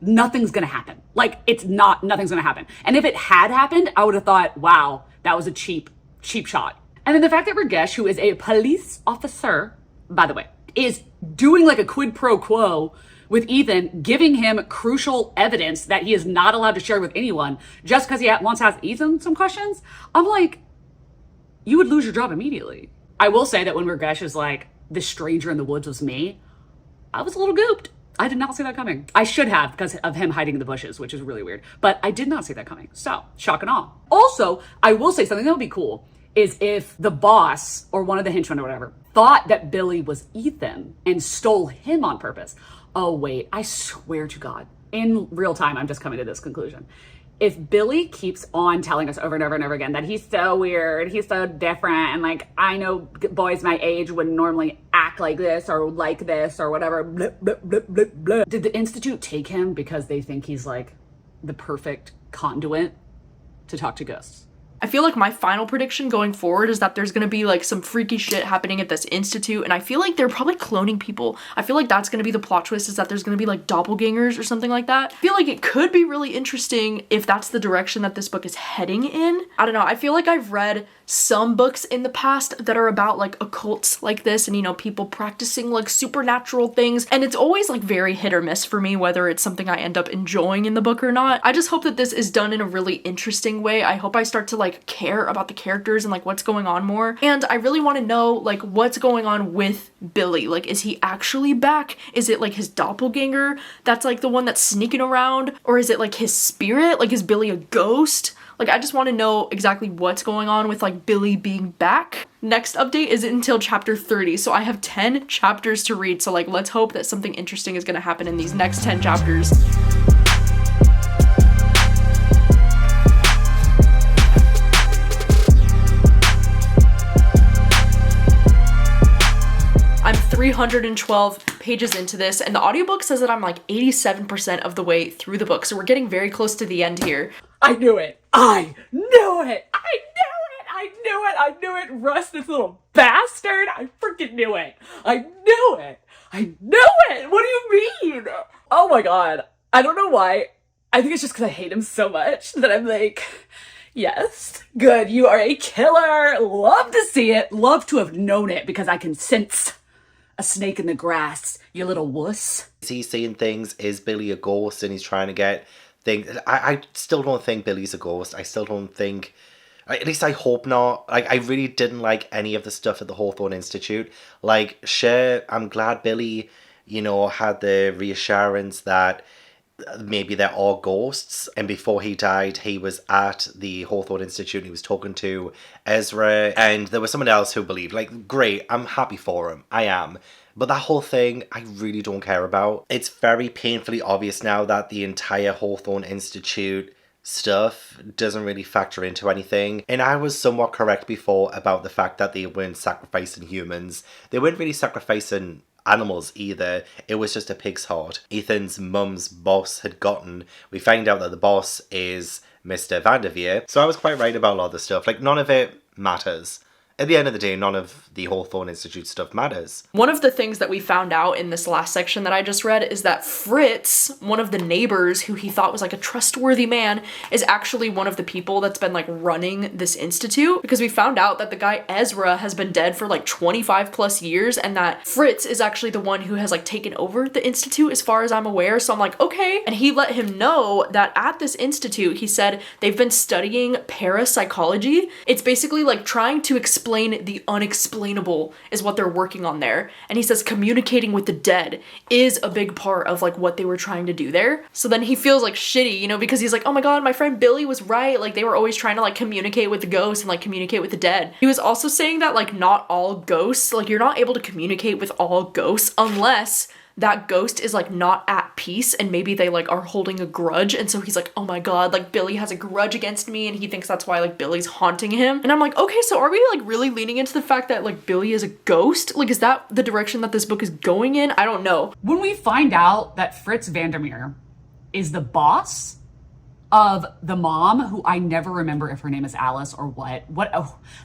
nothing's going to happen. Like, nothing's going to happen. And if it had happened, I would have thought, wow, that was a cheap shot. And then the fact that Ragesh, who is a police officer, by the way, is doing like a quid pro quo with Ethan, giving him crucial evidence that he is not allowed to share with anyone just because he wants to ask Ethan some questions. I'm like, you would lose your job immediately. I will say that when Ragesh is like, this stranger in the woods was me, I was a little gooped. I did not see that coming. I should have, because of him hiding in the bushes, which is really weird. But I did not see that coming. So, shock and awe. Also, I will say something that would be cool is if the boss or one of the henchmen or whatever thought that Billy was Ethan and stole him on purpose. Oh, wait, I swear to God, in real time, I'm just coming to this conclusion. If Billy keeps on telling us over and over and over again that he's so weird, he's so different, and like, I know boys my age wouldn't normally act like this or whatever, blah, blah, blah, blah, blah. Did the Institute take him because they think he's like the perfect conduit to talk to ghosts? I feel like my final prediction going forward is that there's gonna be like some freaky shit happening at this institute, and I feel like they're probably cloning people. I feel like that's gonna be the plot twist, is that there's gonna be like doppelgangers or something like that. I feel like it could be really interesting if that's the direction that this book is heading in. I don't know, I feel like I've read some books in the past that are about like occults like this, and you know, people practicing like supernatural things, and it's always like very hit or miss for me whether it's something I end up enjoying in the book or not. I just hope that this is done in a really interesting way. I hope I start to like care about the characters and like what's going on more, and I really want to know like what's going on with Billy. Like, is he actually back? Is it like his doppelganger that's like the one that's sneaking around, or is it like his spirit? Like, is Billy a ghost? Like, I just want to know exactly what's going on with like Billy being back. Next update isn't until chapter 30, so I have 10 chapters to read, so like let's hope that something interesting is gonna happen in these next 10 chapters. I'm 312 pages into this, and the audiobook says that I'm like 87% of the way through the book, so we're getting very close to the end here. I knew it. I knew it. I knew it. I knew it. I knew it. Russ, this little bastard. I freaking knew it. I knew it. I knew it. What do you mean? Oh my God. I don't know why. I think it's just because I hate him so much that I'm like, yes, good. You are a killer. Love to see it. Love to have known it, because I can sense a snake in the grass, you little wuss. Is he seeing things? Is Billy a ghost and he's trying to get things? I still don't think Billy's a ghost. I still don't think, at least I hope not. Like, I really didn't like any of the stuff at the Hawthorne Institute. Like, sure, I'm glad Billy, you know, had the reassurance that maybe they're all ghosts, and before he died he was at the Hawthorne Institute, he was talking to Ezra, and there was someone else who believed. Like, great, I'm happy for him, I am. But that whole thing, I really don't care about. It's very painfully obvious now that the entire Hawthorne Institute stuff doesn't really factor into anything. And I was somewhat correct before about the fact that they weren't sacrificing humans. They weren't really sacrificing animals either. It was just a pig's heart. Ethan's mum's boss had gotten. We find out that the boss is Mr. Vanderveer. So I was quite right about a lot of the stuff. Like, none of it matters. At the end of the day, none of the Hawthorne Institute stuff matters. One of the things that we found out in this last section that I just read is that Fritz, one of the neighbors who he thought was like a trustworthy man, is actually one of the people that's been like running this institute, because we found out that the guy Ezra has been dead for like 25 plus years, and that Fritz is actually the one who has like taken over the institute as far as I'm aware. So I'm like, okay. And he let him know that at this institute, he said they've been studying parapsychology. It's basically like trying to explain the unexplainable is what they're working on there. And he says communicating with the dead is a big part of like what they were trying to do there. So then he feels like shitty, you know, because he's like, oh my god, my friend Billy was right. Like, they were always trying to like communicate with the ghosts and like communicate with the dead. He was also saying that like not all ghosts, like you're not able to communicate with all ghosts unless that ghost is like not at peace and maybe they like are holding a grudge. And so he's like, oh my god, like Billy has a grudge against me, and he thinks that's why like Billy's haunting him. And I'm like, okay, so are we like really leaning into the fact that like Billy is a ghost? Like, is that the direction that this book is going in? I don't know. When we find out that Fritz Vandermeer is the boss of the mom, who I never remember if her name is Alice or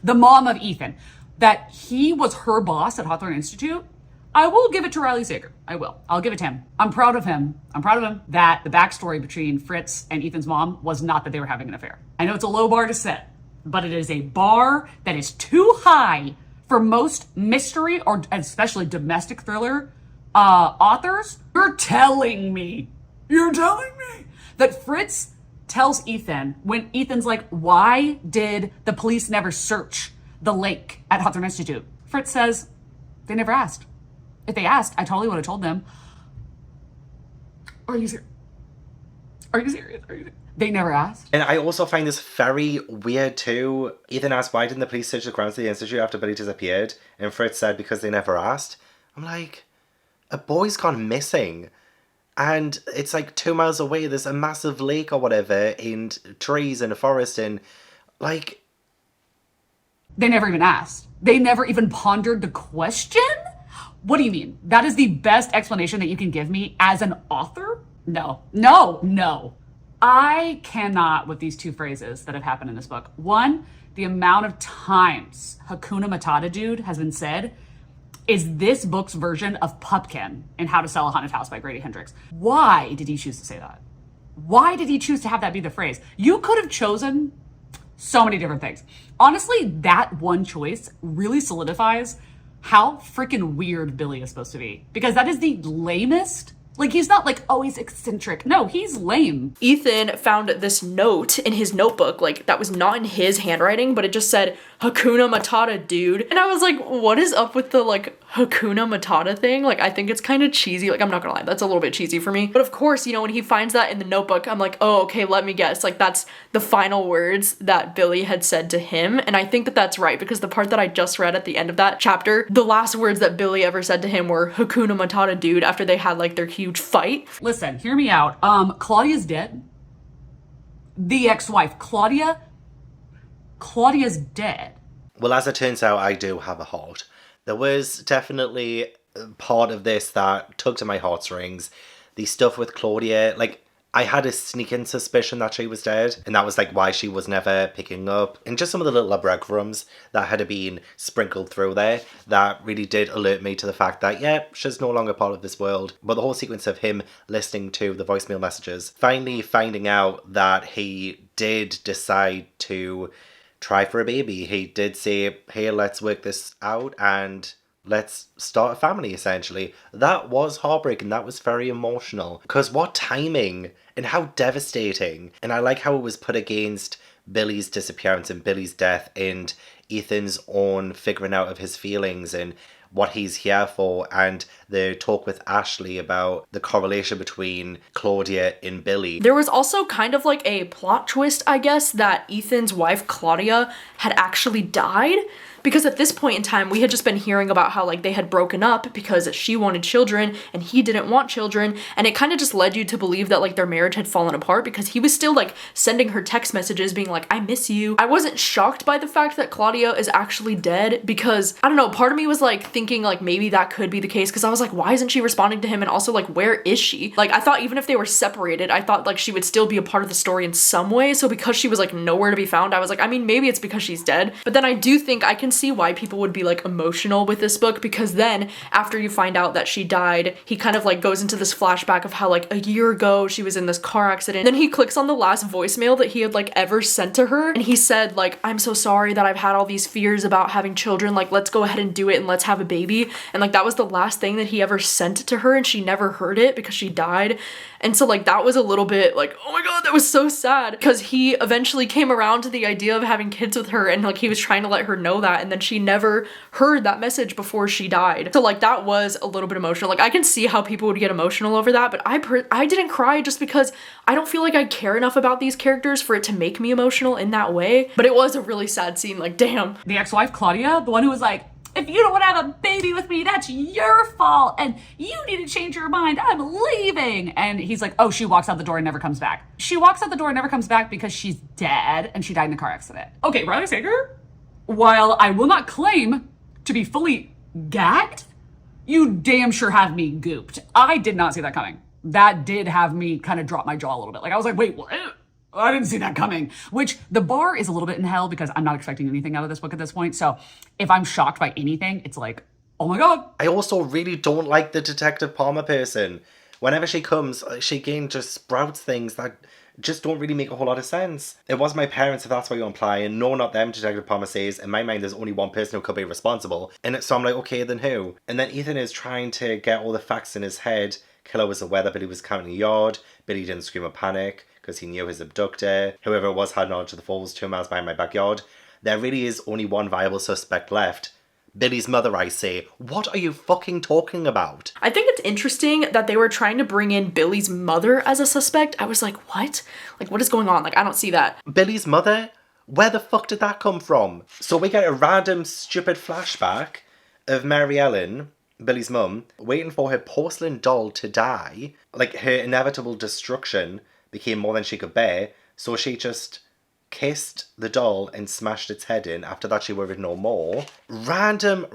the mom of Ethan, that he was her boss at Hawthorne Institute, I will give it to Riley Sager. I will. I'll give it to him. I'm proud of him. I'm proud of him that the backstory between Fritz and Ethan's mom was not that they were having an affair. I know it's a low bar to set, but it is a bar that is too high for most mystery or especially domestic thriller authors. You're telling me that Fritz tells Ethan, when Ethan's like, why did the police never search the lake at Hawthorne Institute? Fritz says, they never asked. If they asked, I totally would have told them. Are you serious? Are you serious? They never asked. And I also find this very weird too. Ethan asked, why didn't the police search the grounds of the Institute after Billy disappeared? And Fritz said, because they never asked. I'm like, a boy's gone missing. And it's like 2 miles away. There's a massive lake or whatever, and trees and a forest, and like... They never even asked. They never even pondered the question? What do you mean? That is the best explanation that you can give me as an author? No. I cannot with these two phrases that have happened in this book. One, the amount of times Hakuna Matata dude has been said is this book's version of Pupkin in How to Sell a Haunted House by Grady Hendrix. Why did he choose to say that? Why did he choose to have that be the phrase? You could have chosen so many different things. Honestly, that one choice really solidifies how freaking weird Billy is supposed to be. Because that is the lamest. Like, he's not like, oh, he's eccentric. No, he's lame. Ethan found this note in his notebook, like, that was not in his handwriting, but it just said, Hakuna Matata, dude. And I was like, what is up with the, like, Hakuna Matata thing? Like, I think it's kind of cheesy. Like, I'm not gonna lie, that's a little bit cheesy for me. But of course, you know, when he finds that in the notebook, I'm like, oh, okay, let me guess. Like, that's the final words that Billy had said to him. And I think that that's right, because the part that I just read at the end of that chapter, the last words that Billy ever said to him were, Hakuna Matata, dude, after they had, like, their huge fight. Listen, hear me out. Claudia's dead. The ex-wife, Claudia's dead. Well, as it turns out, I do have a heart. There was definitely part of this that tugged at my heartstrings. The stuff with Claudia, like, I had a sneaking suspicion that she was dead, and that was like why she was never picking up. And just some of the little breadcrumbs that had been sprinkled through there that really did alert me to the fact that, yeah, she's no longer part of this world. But the whole sequence of him listening to the voicemail messages, finally finding out that he did decide to try for a baby. He did say, hey, let's work this out and let's start a family, essentially. That was heartbreaking. That was very emotional. Because what timing and how devastating. And I like how it was put against Billy's disappearance and Billy's death and Ethan's own figuring out of his feelings and what he's here for, and the talk with Ashley about the correlation between Claudia and Billy. There was also kind of like a plot twist, I guess, that Ethan's wife Claudia had actually died, because at this point in time, we had just been hearing about how like they had broken up because she wanted children and he didn't want children, and it kind of just led you to believe that like their marriage had fallen apart because he was still like sending her text messages being like, I miss you. I wasn't shocked by the fact that Claudia is actually dead because, I don't know, part of me was like thinking like maybe that could be the case because I was like, why isn't she responding to him, and also like where is she? Like I thought even if they were separated, I thought like she would still be a part of the story in some way, so because she was like nowhere to be found, I was like, I mean, maybe it's because she's dead. But then I do think I can see why people would be like emotional with this book, because then after you find out that she died, he kind of like goes into this flashback of how like a year ago she was in this car accident. Then he clicks on the last voicemail that he had like ever sent to her, and he said like, I'm so sorry that I've had all these fears about having children, like let's go ahead and do it and let's have a baby. And like that was the last thing that he ever sent to her, and she never heard it because she died. And so like that was a little bit like, oh my god, that was so sad, because he eventually came around to the idea of having kids with her, and like he was trying to let her know that, and then she never heard that message before she died. So like that was a little bit emotional. Like I can see how people would get emotional over that, but I didn't cry just because I don't feel like I care enough about these characters for it to make me emotional in that way. But it was a really sad scene, like damn. The ex-wife, Claudia, the one who was like, if you don't want to have a baby with me, that's your fault, and you need to change your mind, I'm leaving. And he's like, oh, she walks out the door and never comes back. She walks out the door and never comes back because she's dead and she died in a car accident. Okay, Riley Sager, while I will not claim to be fully gagged, you damn sure have me gooped. I did not see that coming. That did have me kind of drop my jaw a little bit. Like I was like, wait, what? I didn't see that coming. Which the bar is a little bit in hell because I'm not expecting anything out of this book at this point. So if I'm shocked by anything, it's like, oh my god. I also really don't like the Detective Palmer person. Whenever she comes, she again just sprouts things that just don't really make a whole lot of sense. It was my parents, if that's what you imply, and no, not them, Detective Palmer says. In my mind, there's only one person who could be responsible. And so I'm like, okay, then who? And then Ethan is trying to get all the facts in his head. Killer was aware that Billy was counting the yard. Billy didn't scream or panic because he knew his abductor, whoever it was, had knowledge of the falls 2 miles behind my backyard. There really is only one viable suspect left. Billy's mother, I say. What are you fucking talking about? I think it's interesting that they were trying to bring in Billy's mother as a suspect. I was like, what? Like, what is going on? Like, I don't see that. Billy's mother? Where the fuck did that come from? So we get a random stupid flashback of Mary Ellen, Billy's mum, waiting for her porcelain doll to die. Like, her inevitable destruction became more than she could bear, so she just kissed the doll and smashed its head in. After that, she worried no more. Random.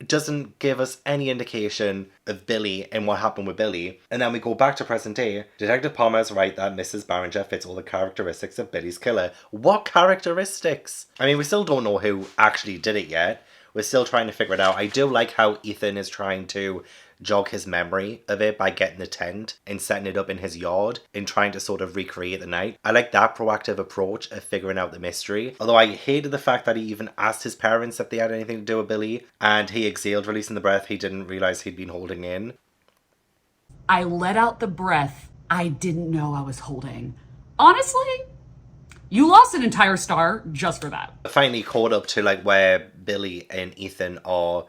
Doesn't give us any indication of Billy and what happened with Billy. And then we go back to present day. Detective Palmer is right that Mrs. Barringer fits all the characteristics of Billy's killer. What characteristics? I mean, we still don't know who actually did it yet. We're still trying to figure it out. I do like how Ethan is trying to jog his memory of it by getting the tent and setting it up in his yard and trying to sort of recreate the night. I like that proactive approach of figuring out the mystery. Although I hated the fact that he even asked his parents if they had anything to do with Billy, and he exhaled, releasing the breath he didn't realise he'd been holding in. I let out the breath I didn't know I was holding. Honestly, you lost an entire star just for that. I finally caught up to like where Billy and Ethan are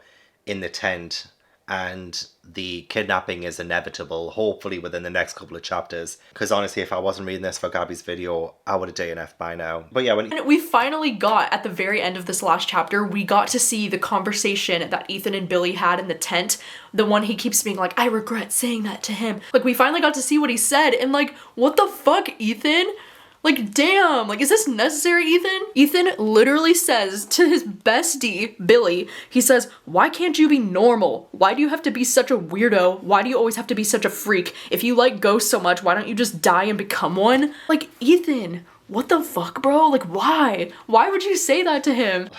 in the tent, and the kidnapping is inevitable, hopefully within the next couple of chapters. Because honestly, if I wasn't reading this for Gabby's video, I would have DNF'd by now. But yeah, And we finally got, at the very end of this last chapter, we got to see the conversation that Ethan and Billy had in the tent. The one he keeps being like, I regret saying that to him. Like, we finally got to see what he said, and like, what the fuck, Ethan? Like, damn, like, is this necessary, Ethan? Ethan literally says to his bestie, Billy, he says, why can't you be normal? Why do you have to be such a weirdo? Why do you always have to be such a freak? If you like ghosts so much, why don't you just die and become one? Like, Ethan, what the fuck, bro? Like, why? Why would you say that to him?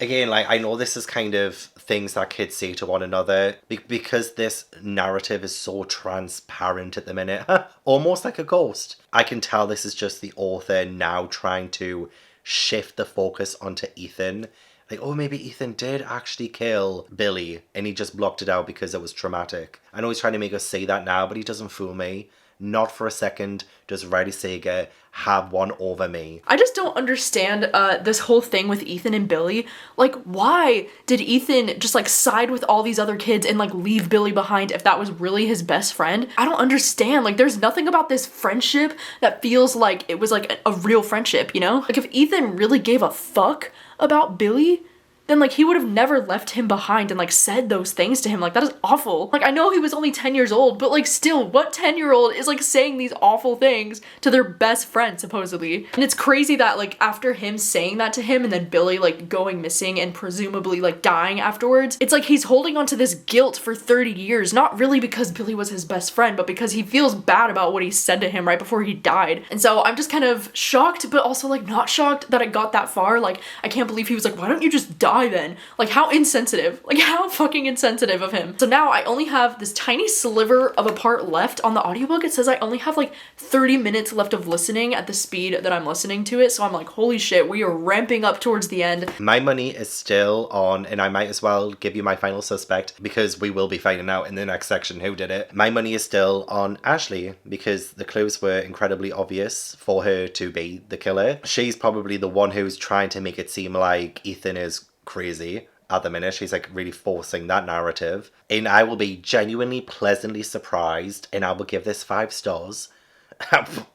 Again, like, I know this is kind of things that kids say to one another because this narrative is so transparent at the minute. Almost like a ghost. I can tell this is just the author now trying to shift the focus onto Ethan. Like, oh, maybe Ethan did actually kill Billy and he just blocked it out because it was traumatic. I know he's trying to make us say that now, but he doesn't fool me. Not for a second does Riley Sager have one over me. I just don't understand this whole thing with Ethan and Billy. Like, why did Ethan just like side with all these other kids and like leave Billy behind if that was really his best friend? I don't understand. Like, there's nothing about this friendship that feels like it was like a real friendship, you know? Like, if Ethan really gave a fuck about Billy, then like he would have never left him behind and like said those things to him. Like, that is awful. Like, I know he was only 10 years old, but like still, what 10-year-old is like saying these awful things to their best friend supposedly? And it's crazy that like after him saying that to him and then Billy like going missing and presumably like dying afterwards, it's like he's holding on to this guilt for 30 years, not really because Billy was his best friend, but because he feels bad about what he said to him right before he died. And so I'm just kind of shocked, but also like not shocked that it got that far. Like, I can't believe he was like, why don't you just die then? Like, how insensitive. Like, how fucking insensitive of him. So now I only have this tiny sliver of a part left on the audiobook. It says I only have like 30 minutes left of listening at the speed that I'm listening to it. So I'm like, holy shit, we are ramping up towards the end. My money is still on, and I might as well give you my final suspect because we will be finding out in the next section who did it. My money is still on Ashley because the clues were incredibly obvious for her to be the killer. She's probably the one who's trying to make it seem like Ethan is crazy at the minute. She's like really forcing that narrative. And I will be genuinely pleasantly surprised, and I will give this 5 stars.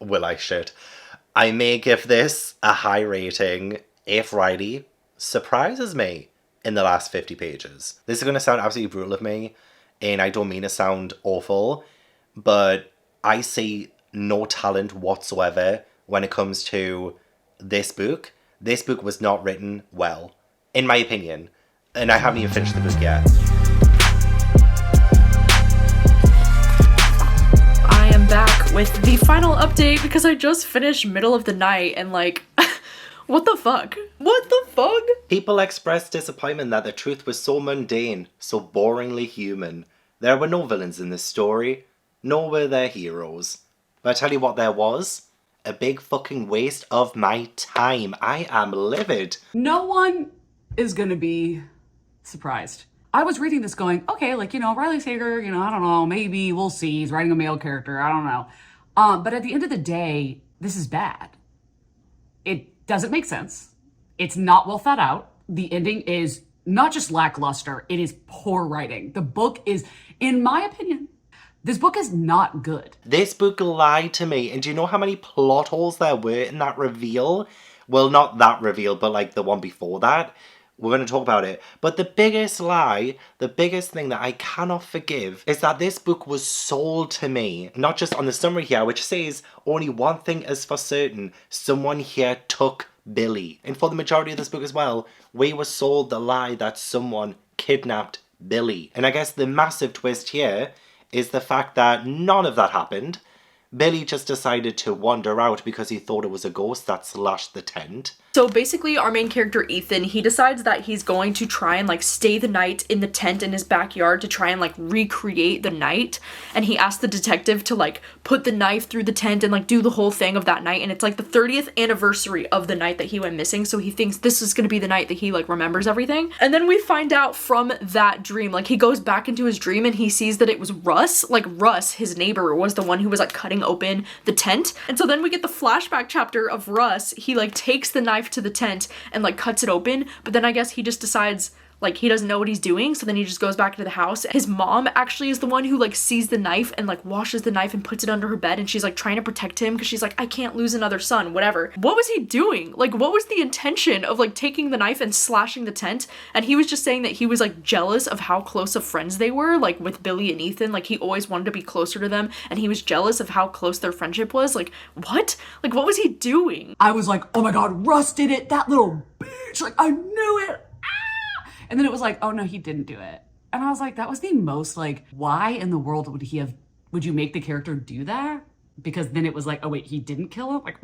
Will I shit? I may give this a high rating if Riley surprises me in the last 50 pages. This is going to sound absolutely brutal of me, and I don't mean to sound awful, but I see no talent whatsoever when it comes to this book. This book was not written well, in my opinion, and I haven't even finished the book yet. I am back with the final update because I just finished Middle of the Night and like, what the fuck? What the fuck? People expressed disappointment that the truth was so mundane, so boringly human. There were no villains in this story, nor were there heroes. But I tell you what there was. A big fucking waste of my time. I am livid. No one is gonna be surprised. I was reading this going, okay, like, you know, Riley Sager, you know, I don't know, maybe we'll see. He's writing a male character. I don't know. But at the end of the day, this is bad. It doesn't make sense. It's not well thought out. The ending is not just lackluster, it is poor writing. The book is, in my opinion, this book is not good. This book lied to me. And do you know how many plot holes there were in that reveal? Well, not that reveal, but like the one before that. We're going to talk about it. But the biggest lie, the biggest thing that I cannot forgive is that this book was sold to me. Not just on the summary here, which says only one thing is for certain. Someone here took Billy. And for the majority of this book as well, we were sold the lie that someone kidnapped Billy. And I guess the massive twist here is the fact that none of that happened. Billy just decided to wander out because he thought it was a ghost that slashed the tent. So basically our main character Ethan, he decides that he's going to try and like stay the night in the tent in his backyard to try and like recreate the night. And he asks the detective to like put the knife through the tent and like do the whole thing of that night. And it's like the 30th anniversary of the night that he went missing. So he thinks this is going to be the night that he like remembers everything. And then we find out from that dream, like he goes back into his dream and he sees that it was Russ. Like Russ, his neighbor, was the one who was like cutting open the tent. And so then we get the flashback chapter of Russ. He like takes the knife to the tent and like cuts it open, but then I guess he just decides like he doesn't know what he's doing, so then he just goes back to the house. His mom actually is the one who like sees the knife and like washes the knife and puts it under her bed, and she's like trying to protect him because she's like, I can't lose another son, whatever. What was he doing? Like, what was the intention of like taking the knife and slashing the tent? And he was just saying that he was like jealous of how close of friends they were, like with Billy and Ethan. Like he always wanted to be closer to them, and he was jealous of how close their friendship was. Like, what? Like, what was he doing? I was like, oh my God, Russ did it, that little bitch, like I knew it. And then it was like, oh no, he didn't do it. And I was like, that was the most like, why in the world would you make the character do that? Because then it was like, oh wait, he didn't kill him? Like,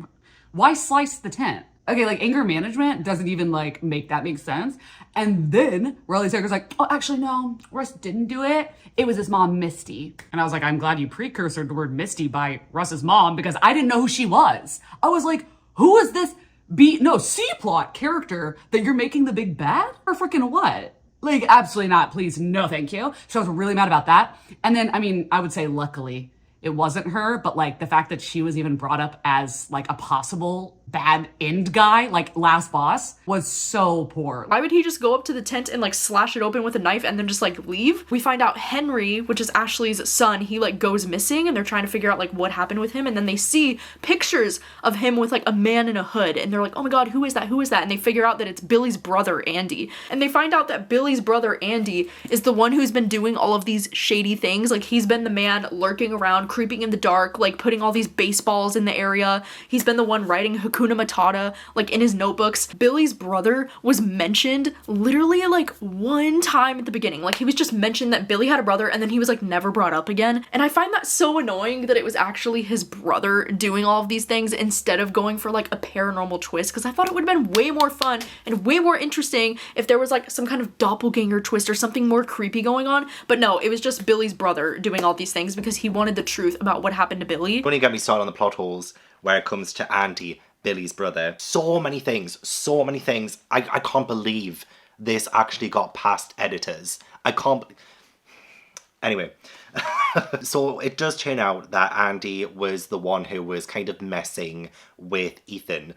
why slice the tent? Okay, like anger management doesn't even like make sense. And then Riley Sager's like, oh, actually no, Russ didn't do it. It was his mom, Misty. And I was like, I'm glad you precursored the word Misty by Russ's mom because I didn't know who she was. I was like, who is this C-plot character that you're making the big bad? Or freaking what? Like, absolutely not. Please, no thank you. So I was really mad about that. And then, I mean, I would say luckily, it wasn't her, but like the fact that she was even brought up as like a possible bad end guy, like last boss, was so poor. Why would he just go up to the tent and like slash it open with a knife and then just like leave? We find out Henry, which is Ashley's son, he like goes missing and they're trying to figure out like what happened with him, and then they see pictures of him with like a man in a hood and they're like, oh my god, who is that? Who is that? And they figure out that it's Billy's brother, Andy. And they find out that Billy's brother, Andy, is the one who's been doing all of these shady things. Like he's been the man lurking around, creeping in the dark, like putting all these baseballs in the area. He's been the one writing Hakuna Matata like in his notebooks. Billy's brother was mentioned literally like one time at the beginning. Like he was just mentioned that Billy had a brother and then he was like never brought up again. And I find that so annoying that it was actually his brother doing all of these things instead of going for like a paranormal twist, because I thought it would have been way more fun and way more interesting if there was like some kind of doppelganger twist or something more creepy going on. But no, it was just Billy's brother doing all these things because he wanted the truth about what happened to Billy. Don't get me started on the plot holes where it comes to Andy, Billy's brother. So many things. I can't believe this actually got past editors. I can't. Anyway. So it does turn out that Andy was the one who was kind of messing with Ethan.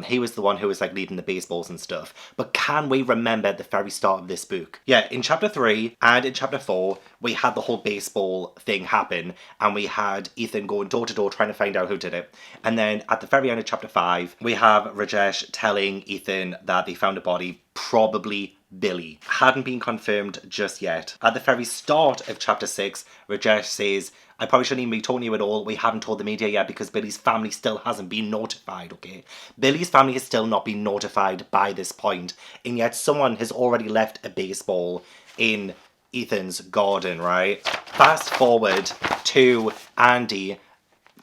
He was the one who was like leading the baseballs and stuff. But can we remember the very start of this book? Yeah, in chapter 3 and in chapter 4, we had the whole baseball thing happen, and we had Ethan going door to door trying to find out who did it. And then at the very end of chapter 5, we have Rajesh telling Ethan that they found a body, probably Billy. Hadn't been confirmed just yet. At the very start of chapter 6, Rajesh says, I probably shouldn't even be telling you at all. We haven't told the media yet because Billy's family still hasn't been notified, okay? Billy's family has still not been notified by this point, and yet someone has already left a baseball in Ethan's garden, right? Fast forward to Andy.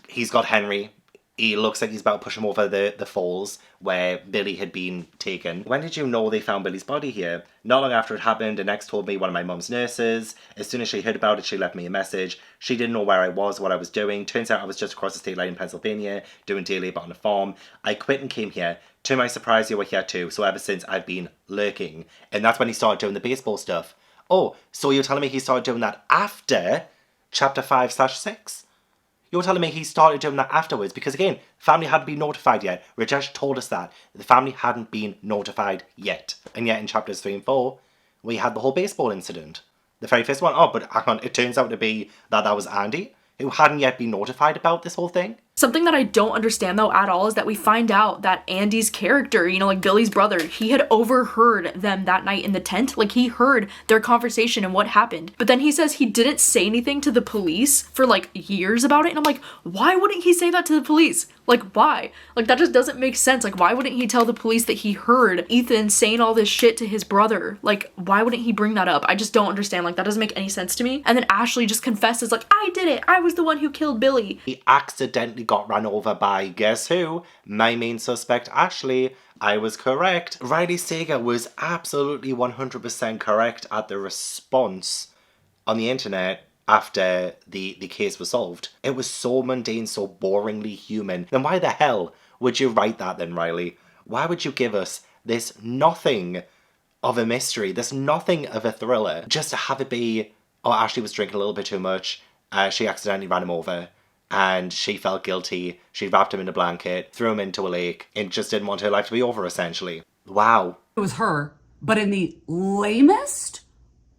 He's got Henry. He looks like he's about to push him over the falls where Billy had been taken. When did you know they found Billy's body here? Not long after it happened, an ex told me, one of my mum's nurses. As soon as she heard about it, she left me a message. She didn't know where I was, what I was doing. Turns out I was just across the state line in Pennsylvania, doing day labor on a farm. I quit and came here. To my surprise, you were here too, so ever since I've been lurking. And that's when he started doing the baseball stuff. Oh, so you're telling me he started doing that after chapter 5/6? You're telling me he started doing that afterwards? Because again, family hadn't been notified yet. Rajesh told us that. The family hadn't been notified yet. And yet in chapters 3 and 4, we had the whole baseball incident. The very first one. Oh, but hang on, it turns out to be that was Andy, who hadn't yet been notified about this whole thing. Something that I don't understand though at all is that we find out that Andy's character, you know, like Billy's brother, he had overheard them that night in the tent. Like he heard their conversation and what happened. But then he says he didn't say anything to the police for like years about it. And I'm like, why wouldn't he say that to the police? Like why? Like that just doesn't make sense. Like why wouldn't he tell the police that he heard Ethan saying all this shit to his brother? Like why wouldn't he bring that up? I just don't understand. Like that doesn't make any sense to me. And then Ashley just confesses like, I did it. I was the one who killed Billy. He accidentally got run over by, guess who? My main suspect, Ashley. I was correct. Riley Sager was absolutely 100% correct at the response on the internet after the case was solved. It was so mundane, so boringly human. Then why the hell would you write that then, Riley? Why would you give us this nothing of a mystery, this nothing of a thriller, just to have it be, oh, Ashley was drinking a little bit too much, she accidentally ran him over, and she felt guilty, she wrapped him in a blanket, threw him into a lake, and just didn't want her life to be over, essentially. Wow. It was her, but in the lamest,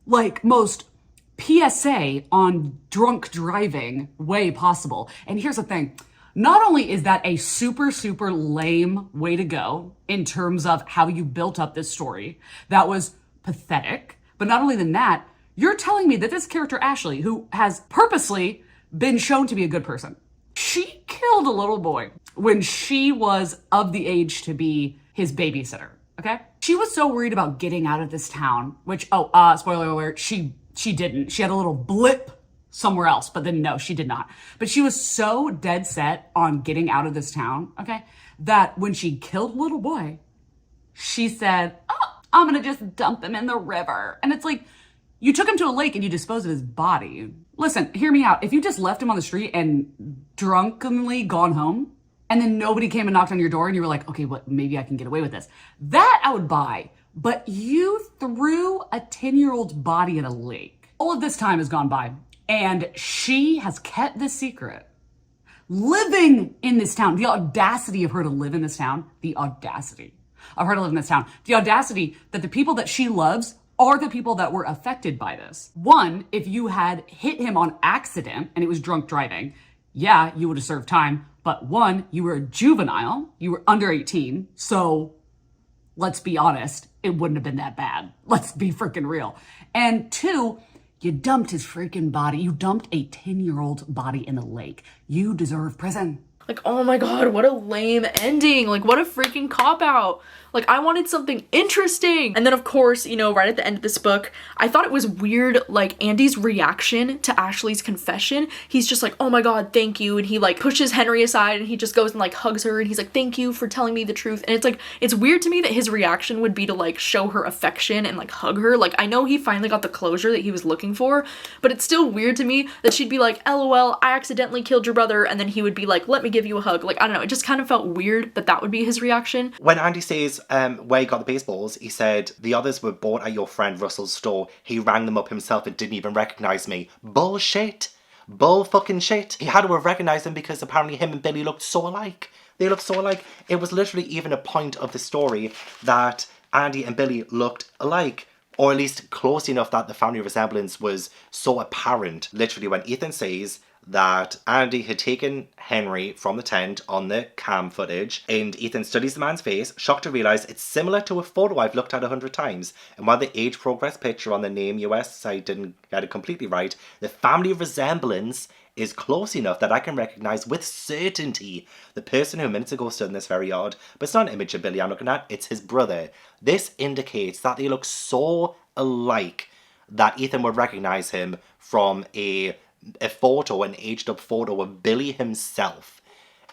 like most PSA on drunk driving way possible. And here's the thing. Not only is that a super, super lame way to go in terms of how you built up this story, that was pathetic. But not only than that, you're telling me that this character, Ashley, who has purposely been shown to be a good person, she killed a little boy when she was of the age to be his babysitter, okay? She was so worried about getting out of this town, which, spoiler alert, she didn't. She had a little blip somewhere else, but then no, she did not. But she was so dead set on getting out of this town, okay, that when she killed the little boy, she said, oh, I'm gonna just dump him in the river. And it's like, you took him to a lake and you disposed of his body. Listen, hear me out. If you just left him on the street and drunkenly gone home, and then nobody came and knocked on your door and you were like, okay, what, maybe I can get away with this. That I would buy. But you threw a 10-year-old body in a lake. All of this time has gone by. And she has kept this secret, living in this town. The audacity of her to live in this town, the audacity of her to live in this town, the audacity that the people that she loves are the people that were affected by this. One, if you had hit him on accident and it was drunk driving, yeah, you would have served time. But one, you were a juvenile, you were under 18, so let's be honest, it wouldn't have been that bad. Let's be freaking real. And two, you dumped his freaking body. You dumped a 10-year-old body in the lake. You deserve prison. Like, oh my god, what a lame ending. Like, what a freaking cop-out. Like, I wanted something interesting. And then, of course, you know, right at the end of this book, I thought it was weird, like, Andy's reaction to Ashley's confession. He's just like, oh my god, thank you. And he, like, pushes Henry aside and he just goes and, like, hugs her. And he's like, thank you for telling me the truth. And it's, like, it's weird to me that his reaction would be to, like, show her affection and, like, hug her. Like, I know he finally got the closure that he was looking for, but it's still weird to me that she'd be like, LOL, I accidentally killed your brother. And then he would be like, let me give you a hug. Like, I don't know. It just kind of felt weird that that would be his reaction. When Andy says where he got the baseballs, he said, the others were bought at your friend Russell's store. He rang them up himself and didn't even recognize me. Bullshit. Bull fucking shit. He had to have recognized them because apparently him and Billy looked so alike. They looked so alike. It was literally even a point of the story that Andy and Billy looked alike. Or at least close enough that the family resemblance was so apparent. Literally when Ethan says that Andy had taken Henry from the tent on the cam footage, and Ethan studies the man's face, shocked to realise it's similar to a photo I've looked at 100 times. And while the age progress picture on the Name US site didn't get it completely right, the family resemblance is close enough that I can recognise with certainty the person who minutes ago stood in this very yard. But it's not an image of Billy I'm looking at, it's his brother. This indicates that they look so alike that Ethan would recognise him from a photo, an aged up photo of Billy himself.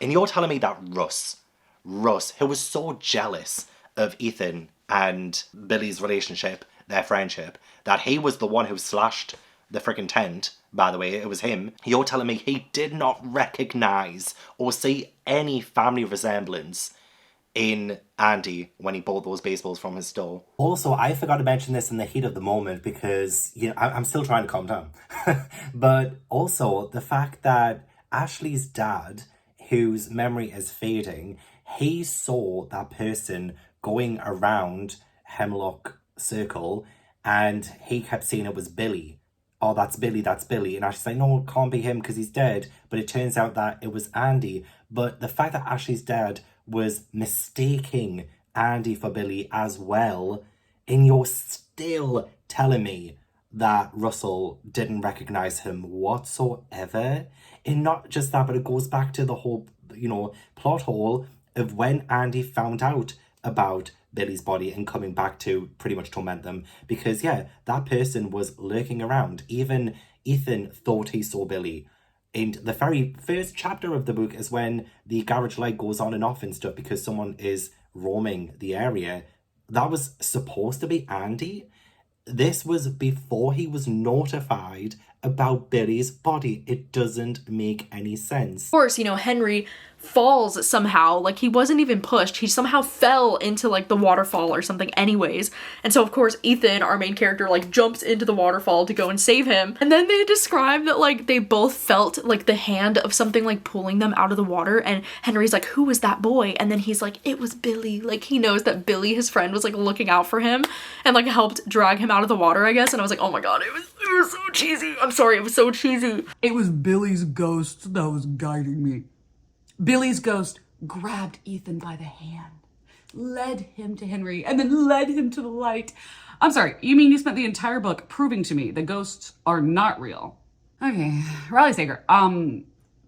And you're telling me that Russ, who was so jealous of Ethan and Billy's relationship, their friendship, that he was the one who slashed the freaking tent, by the way, it was him. You're telling me he did not recognise or see any family resemblance in Andy when he bought those baseballs from his store. Also, I forgot to mention this in the heat of the moment because, you know, I'm still trying to calm down. But also the fact that Ashley's dad, whose memory is fading, he saw that person going around Hemlock Circle and he kept saying it was Billy. Oh, that's Billy, that's Billy. And Ashley's like, no, it can't be him because he's dead. But it turns out that it was Andy. But the fact that Ashley's dad was mistaking Andy for Billy as well, and you're still telling me that Russell didn't recognise him whatsoever. And not just that, but it goes back to the whole, you know, plot hole of when Andy found out about Billy's body and coming back to pretty much torment them. Because, yeah, that person was lurking around. Even Ethan thought he saw Billy. And the very first chapter of the book is when the garage light goes on and off and stuff because someone is roaming the area. That was supposed to be Andy. This was before he was notified about Billy's body. It doesn't make any sense. Of course, you know, Henry falls somehow, like he wasn't even pushed, he somehow fell into like the waterfall or something anyways. And so of course Ethan, our main character, like jumps into the waterfall to go and save him. And then they describe that like they both felt like the hand of something like pulling them out of the water, and Henry's like, who was that boy? And then he's like, it was Billy. Like he knows that Billy, his friend, was like looking out for him and like helped drag him out of the water, I guess. And I was like, oh my god, it was so cheesy. I'm sorry, it was so cheesy. It was Billy's ghost that was guiding me. Billy's ghost grabbed Ethan by the hand, led him to Henry, and then led him to the light. I'm sorry, you mean you spent the entire book proving to me the ghosts are not real? Okay, Riley Sager,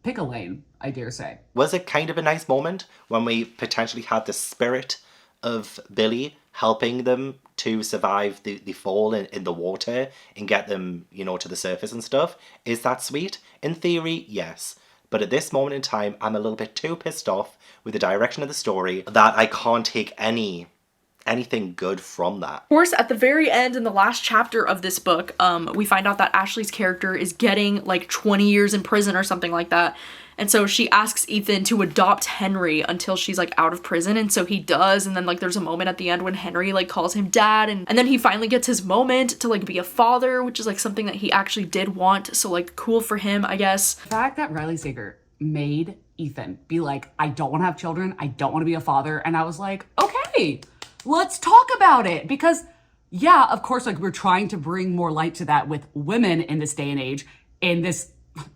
pick a lane, I dare say. Was it kind of a nice moment when we potentially had the spirit of Billy helping them to survive the fall in the water and get them, you know, to the surface and stuff? Is that sweet? In theory, yes. But at this moment in time, I'm a little bit too pissed off with the direction of the story that I can't take anything good from that. Of course, at the very end in the last chapter of this book, we find out that Ashley's character is getting like 20 years in prison or something like that. And so she asks Ethan to adopt Henry until she's like out of prison. And so he does. And then like there's a moment at the end when Henry like calls him dad. And then he finally gets his moment to like be a father, which is like something that he actually did want. So like cool for him, I guess. The fact that Riley Sager made Ethan be like, I don't want to have children. I don't want to be a father. And I was like, okay, let's talk about it. Because yeah, of course, like we're trying to bring more light to that with women in this day and age, in this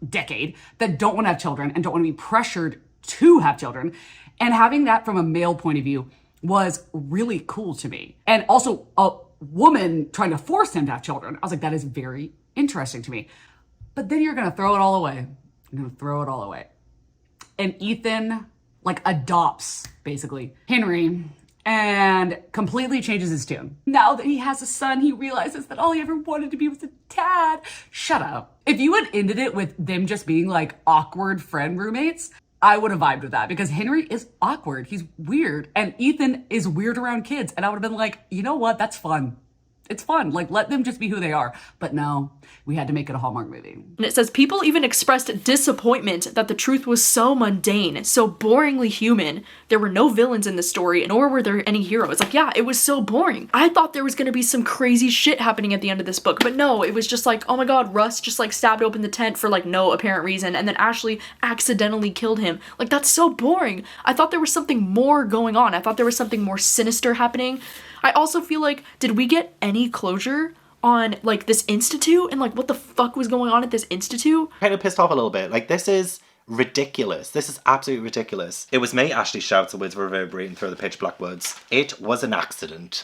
decade, that don't want to have children and don't want to be pressured to have children. And having that from a male point of view was really cool to me. And also a woman trying to force him to have children. I was like, that is very interesting to me. But then you're going to throw it all away. You're going to throw it all away. And Ethan like adopts basically Henry and completely changes his tune. Now that he has a son, he realizes that all he ever wanted to be was a dad. Shut up. If you had ended it with them just being like awkward friend roommates, I would have vibed with that because Henry is awkward. He's weird. And Ethan is weird around kids. And I would have been like, you know what? That's fun. It's fun. Like, let them just be who they are. But no, we had to make it a Hallmark movie. And it says, people even expressed disappointment that the truth was so mundane, so boringly human. There were no villains in the story, nor were there any heroes. Like, yeah, it was so boring. I thought there was gonna be some crazy shit happening at the end of this book, but no, it was just like, oh my god, Russ just like stabbed open the tent for like no apparent reason, and then Ashley accidentally killed him. Like, that's so boring. I thought there was something more going on. I thought there was something more sinister happening. I also feel like, did we get any closure on like this institute and like what the fuck was going on at this institute? Kind of pissed off a little bit. Like, this is ridiculous. This is absolutely ridiculous. It was me, Ashley shouts, the words reverberating through the pitch black woods. It was an accident.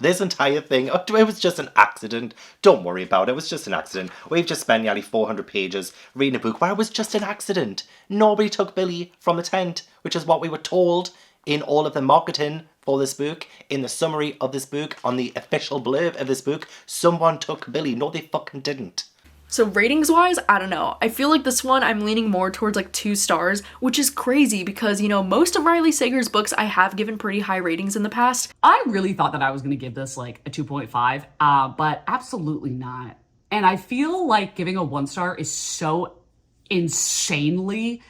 This entire thing, it was just an accident. Don't worry about it. It was just an accident. We've just spent nearly 400 pages reading a book where it was just an accident. Nobody took Billy from the tent, which is what we were told in all of the marketing for this book, in the summary of this book, on the official blurb of this book. Someone took Billy. No, they fucking didn't. So ratings wise, I don't know. I feel like this one I'm leaning more towards like 2 stars, which is crazy because, you know, most of Riley Sager's books I have given pretty high ratings in the past. I really thought that I was going to give this like a 2.5, but absolutely not. And I feel like giving a 1 star is so insanely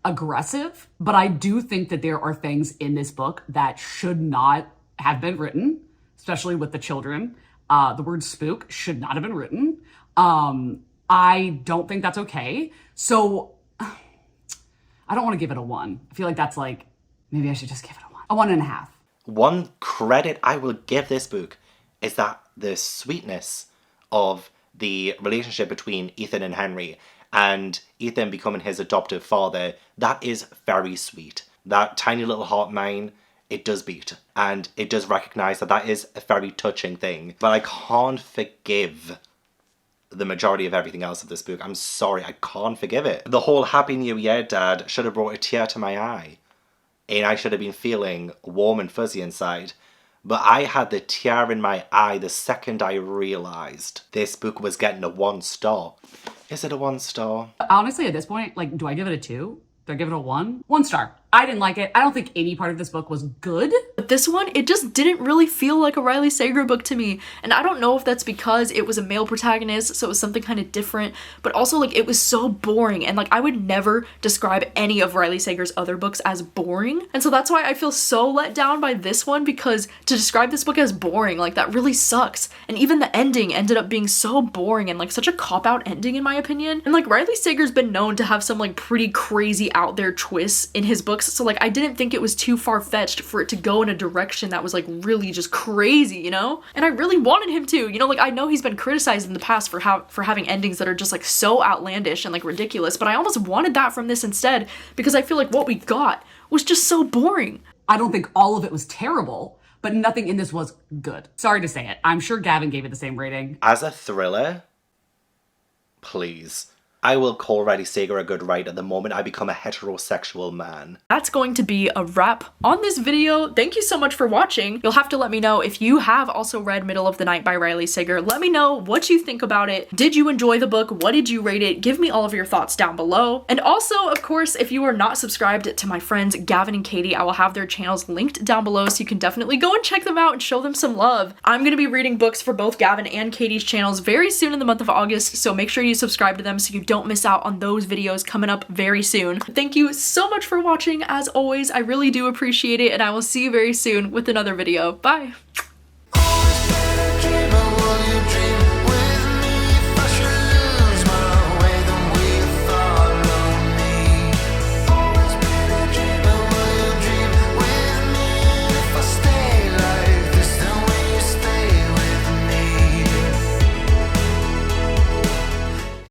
aggressive, but I do think that there are things in this book that should not have been written, especially with the children. The word spook should not have been written. I don't think that's okay. So I don't want to give it a 1. I feel like that's like, maybe I should just give it a 1. A 1.5. One credit I will give this book is that the sweetness of the relationship between Ethan and Henry, and Ethan becoming his adoptive father, that is very sweet. That tiny little heart mine, it does beat. And it does recognise that that is a very touching thing. But I can't forgive the majority of everything else of this book. I'm sorry, I can't forgive it. The whole Happy New Year, Dad, should have brought a tear to my eye. And I should have been feeling warm and fuzzy inside. But I had the tear in my eye the second I realised this book was getting a 1 star. Is it a 1 star? Honestly, at this point, like, do I give it a 2? Do I give it a 1? 1 star. I didn't like it. I don't think any part of this book was good. But this one, it just didn't really feel like a Riley Sager book to me. And I don't know if that's because it was a male protagonist, so it was something kind of different. But also, like, it was so boring. And, like, I would never describe any of Riley Sager's other books as boring. And so that's why I feel so let down by this one, because to describe this book as boring, like, that really sucks. And even the ending ended up being so boring and, like, such a cop-out ending, in my opinion. And, like, Riley Sager's been known to have some, like, pretty crazy out there twists in his books. So like I didn't think it was too far-fetched for it to go in a direction that was like really just crazy, you know? And I really wanted him to, you know, like I know he's been criticized in the past for having endings that are just like so outlandish and like ridiculous, but I almost wanted that from this instead because I feel like what we got was just so boring. I don't think all of it was terrible, but nothing in this was good. Sorry to say it. I'm sure Gavin gave it the same rating. As a thriller, please. I will call Riley Sager a good writer the moment I become a heterosexual man. That's going to be a wrap on this video. Thank you so much for watching. You'll have to let me know if you have also read Middle of the Night by Riley Sager. Let me know what you think about it. Did you enjoy the book? What did you rate it? Give me all of your thoughts down below. And also, of course, if you are not subscribed to my friends Gavin and Katie, I will have their channels linked down below, so you can definitely go and check them out and show them some love. I'm going to be reading books for both Gavin and Katie's channels very soon in the month of August, so make sure you subscribe to them so you don't miss out on those videos coming up very soon. Thank you so much for watching. As always, I really do appreciate it, and I will see you very soon with another video. Bye!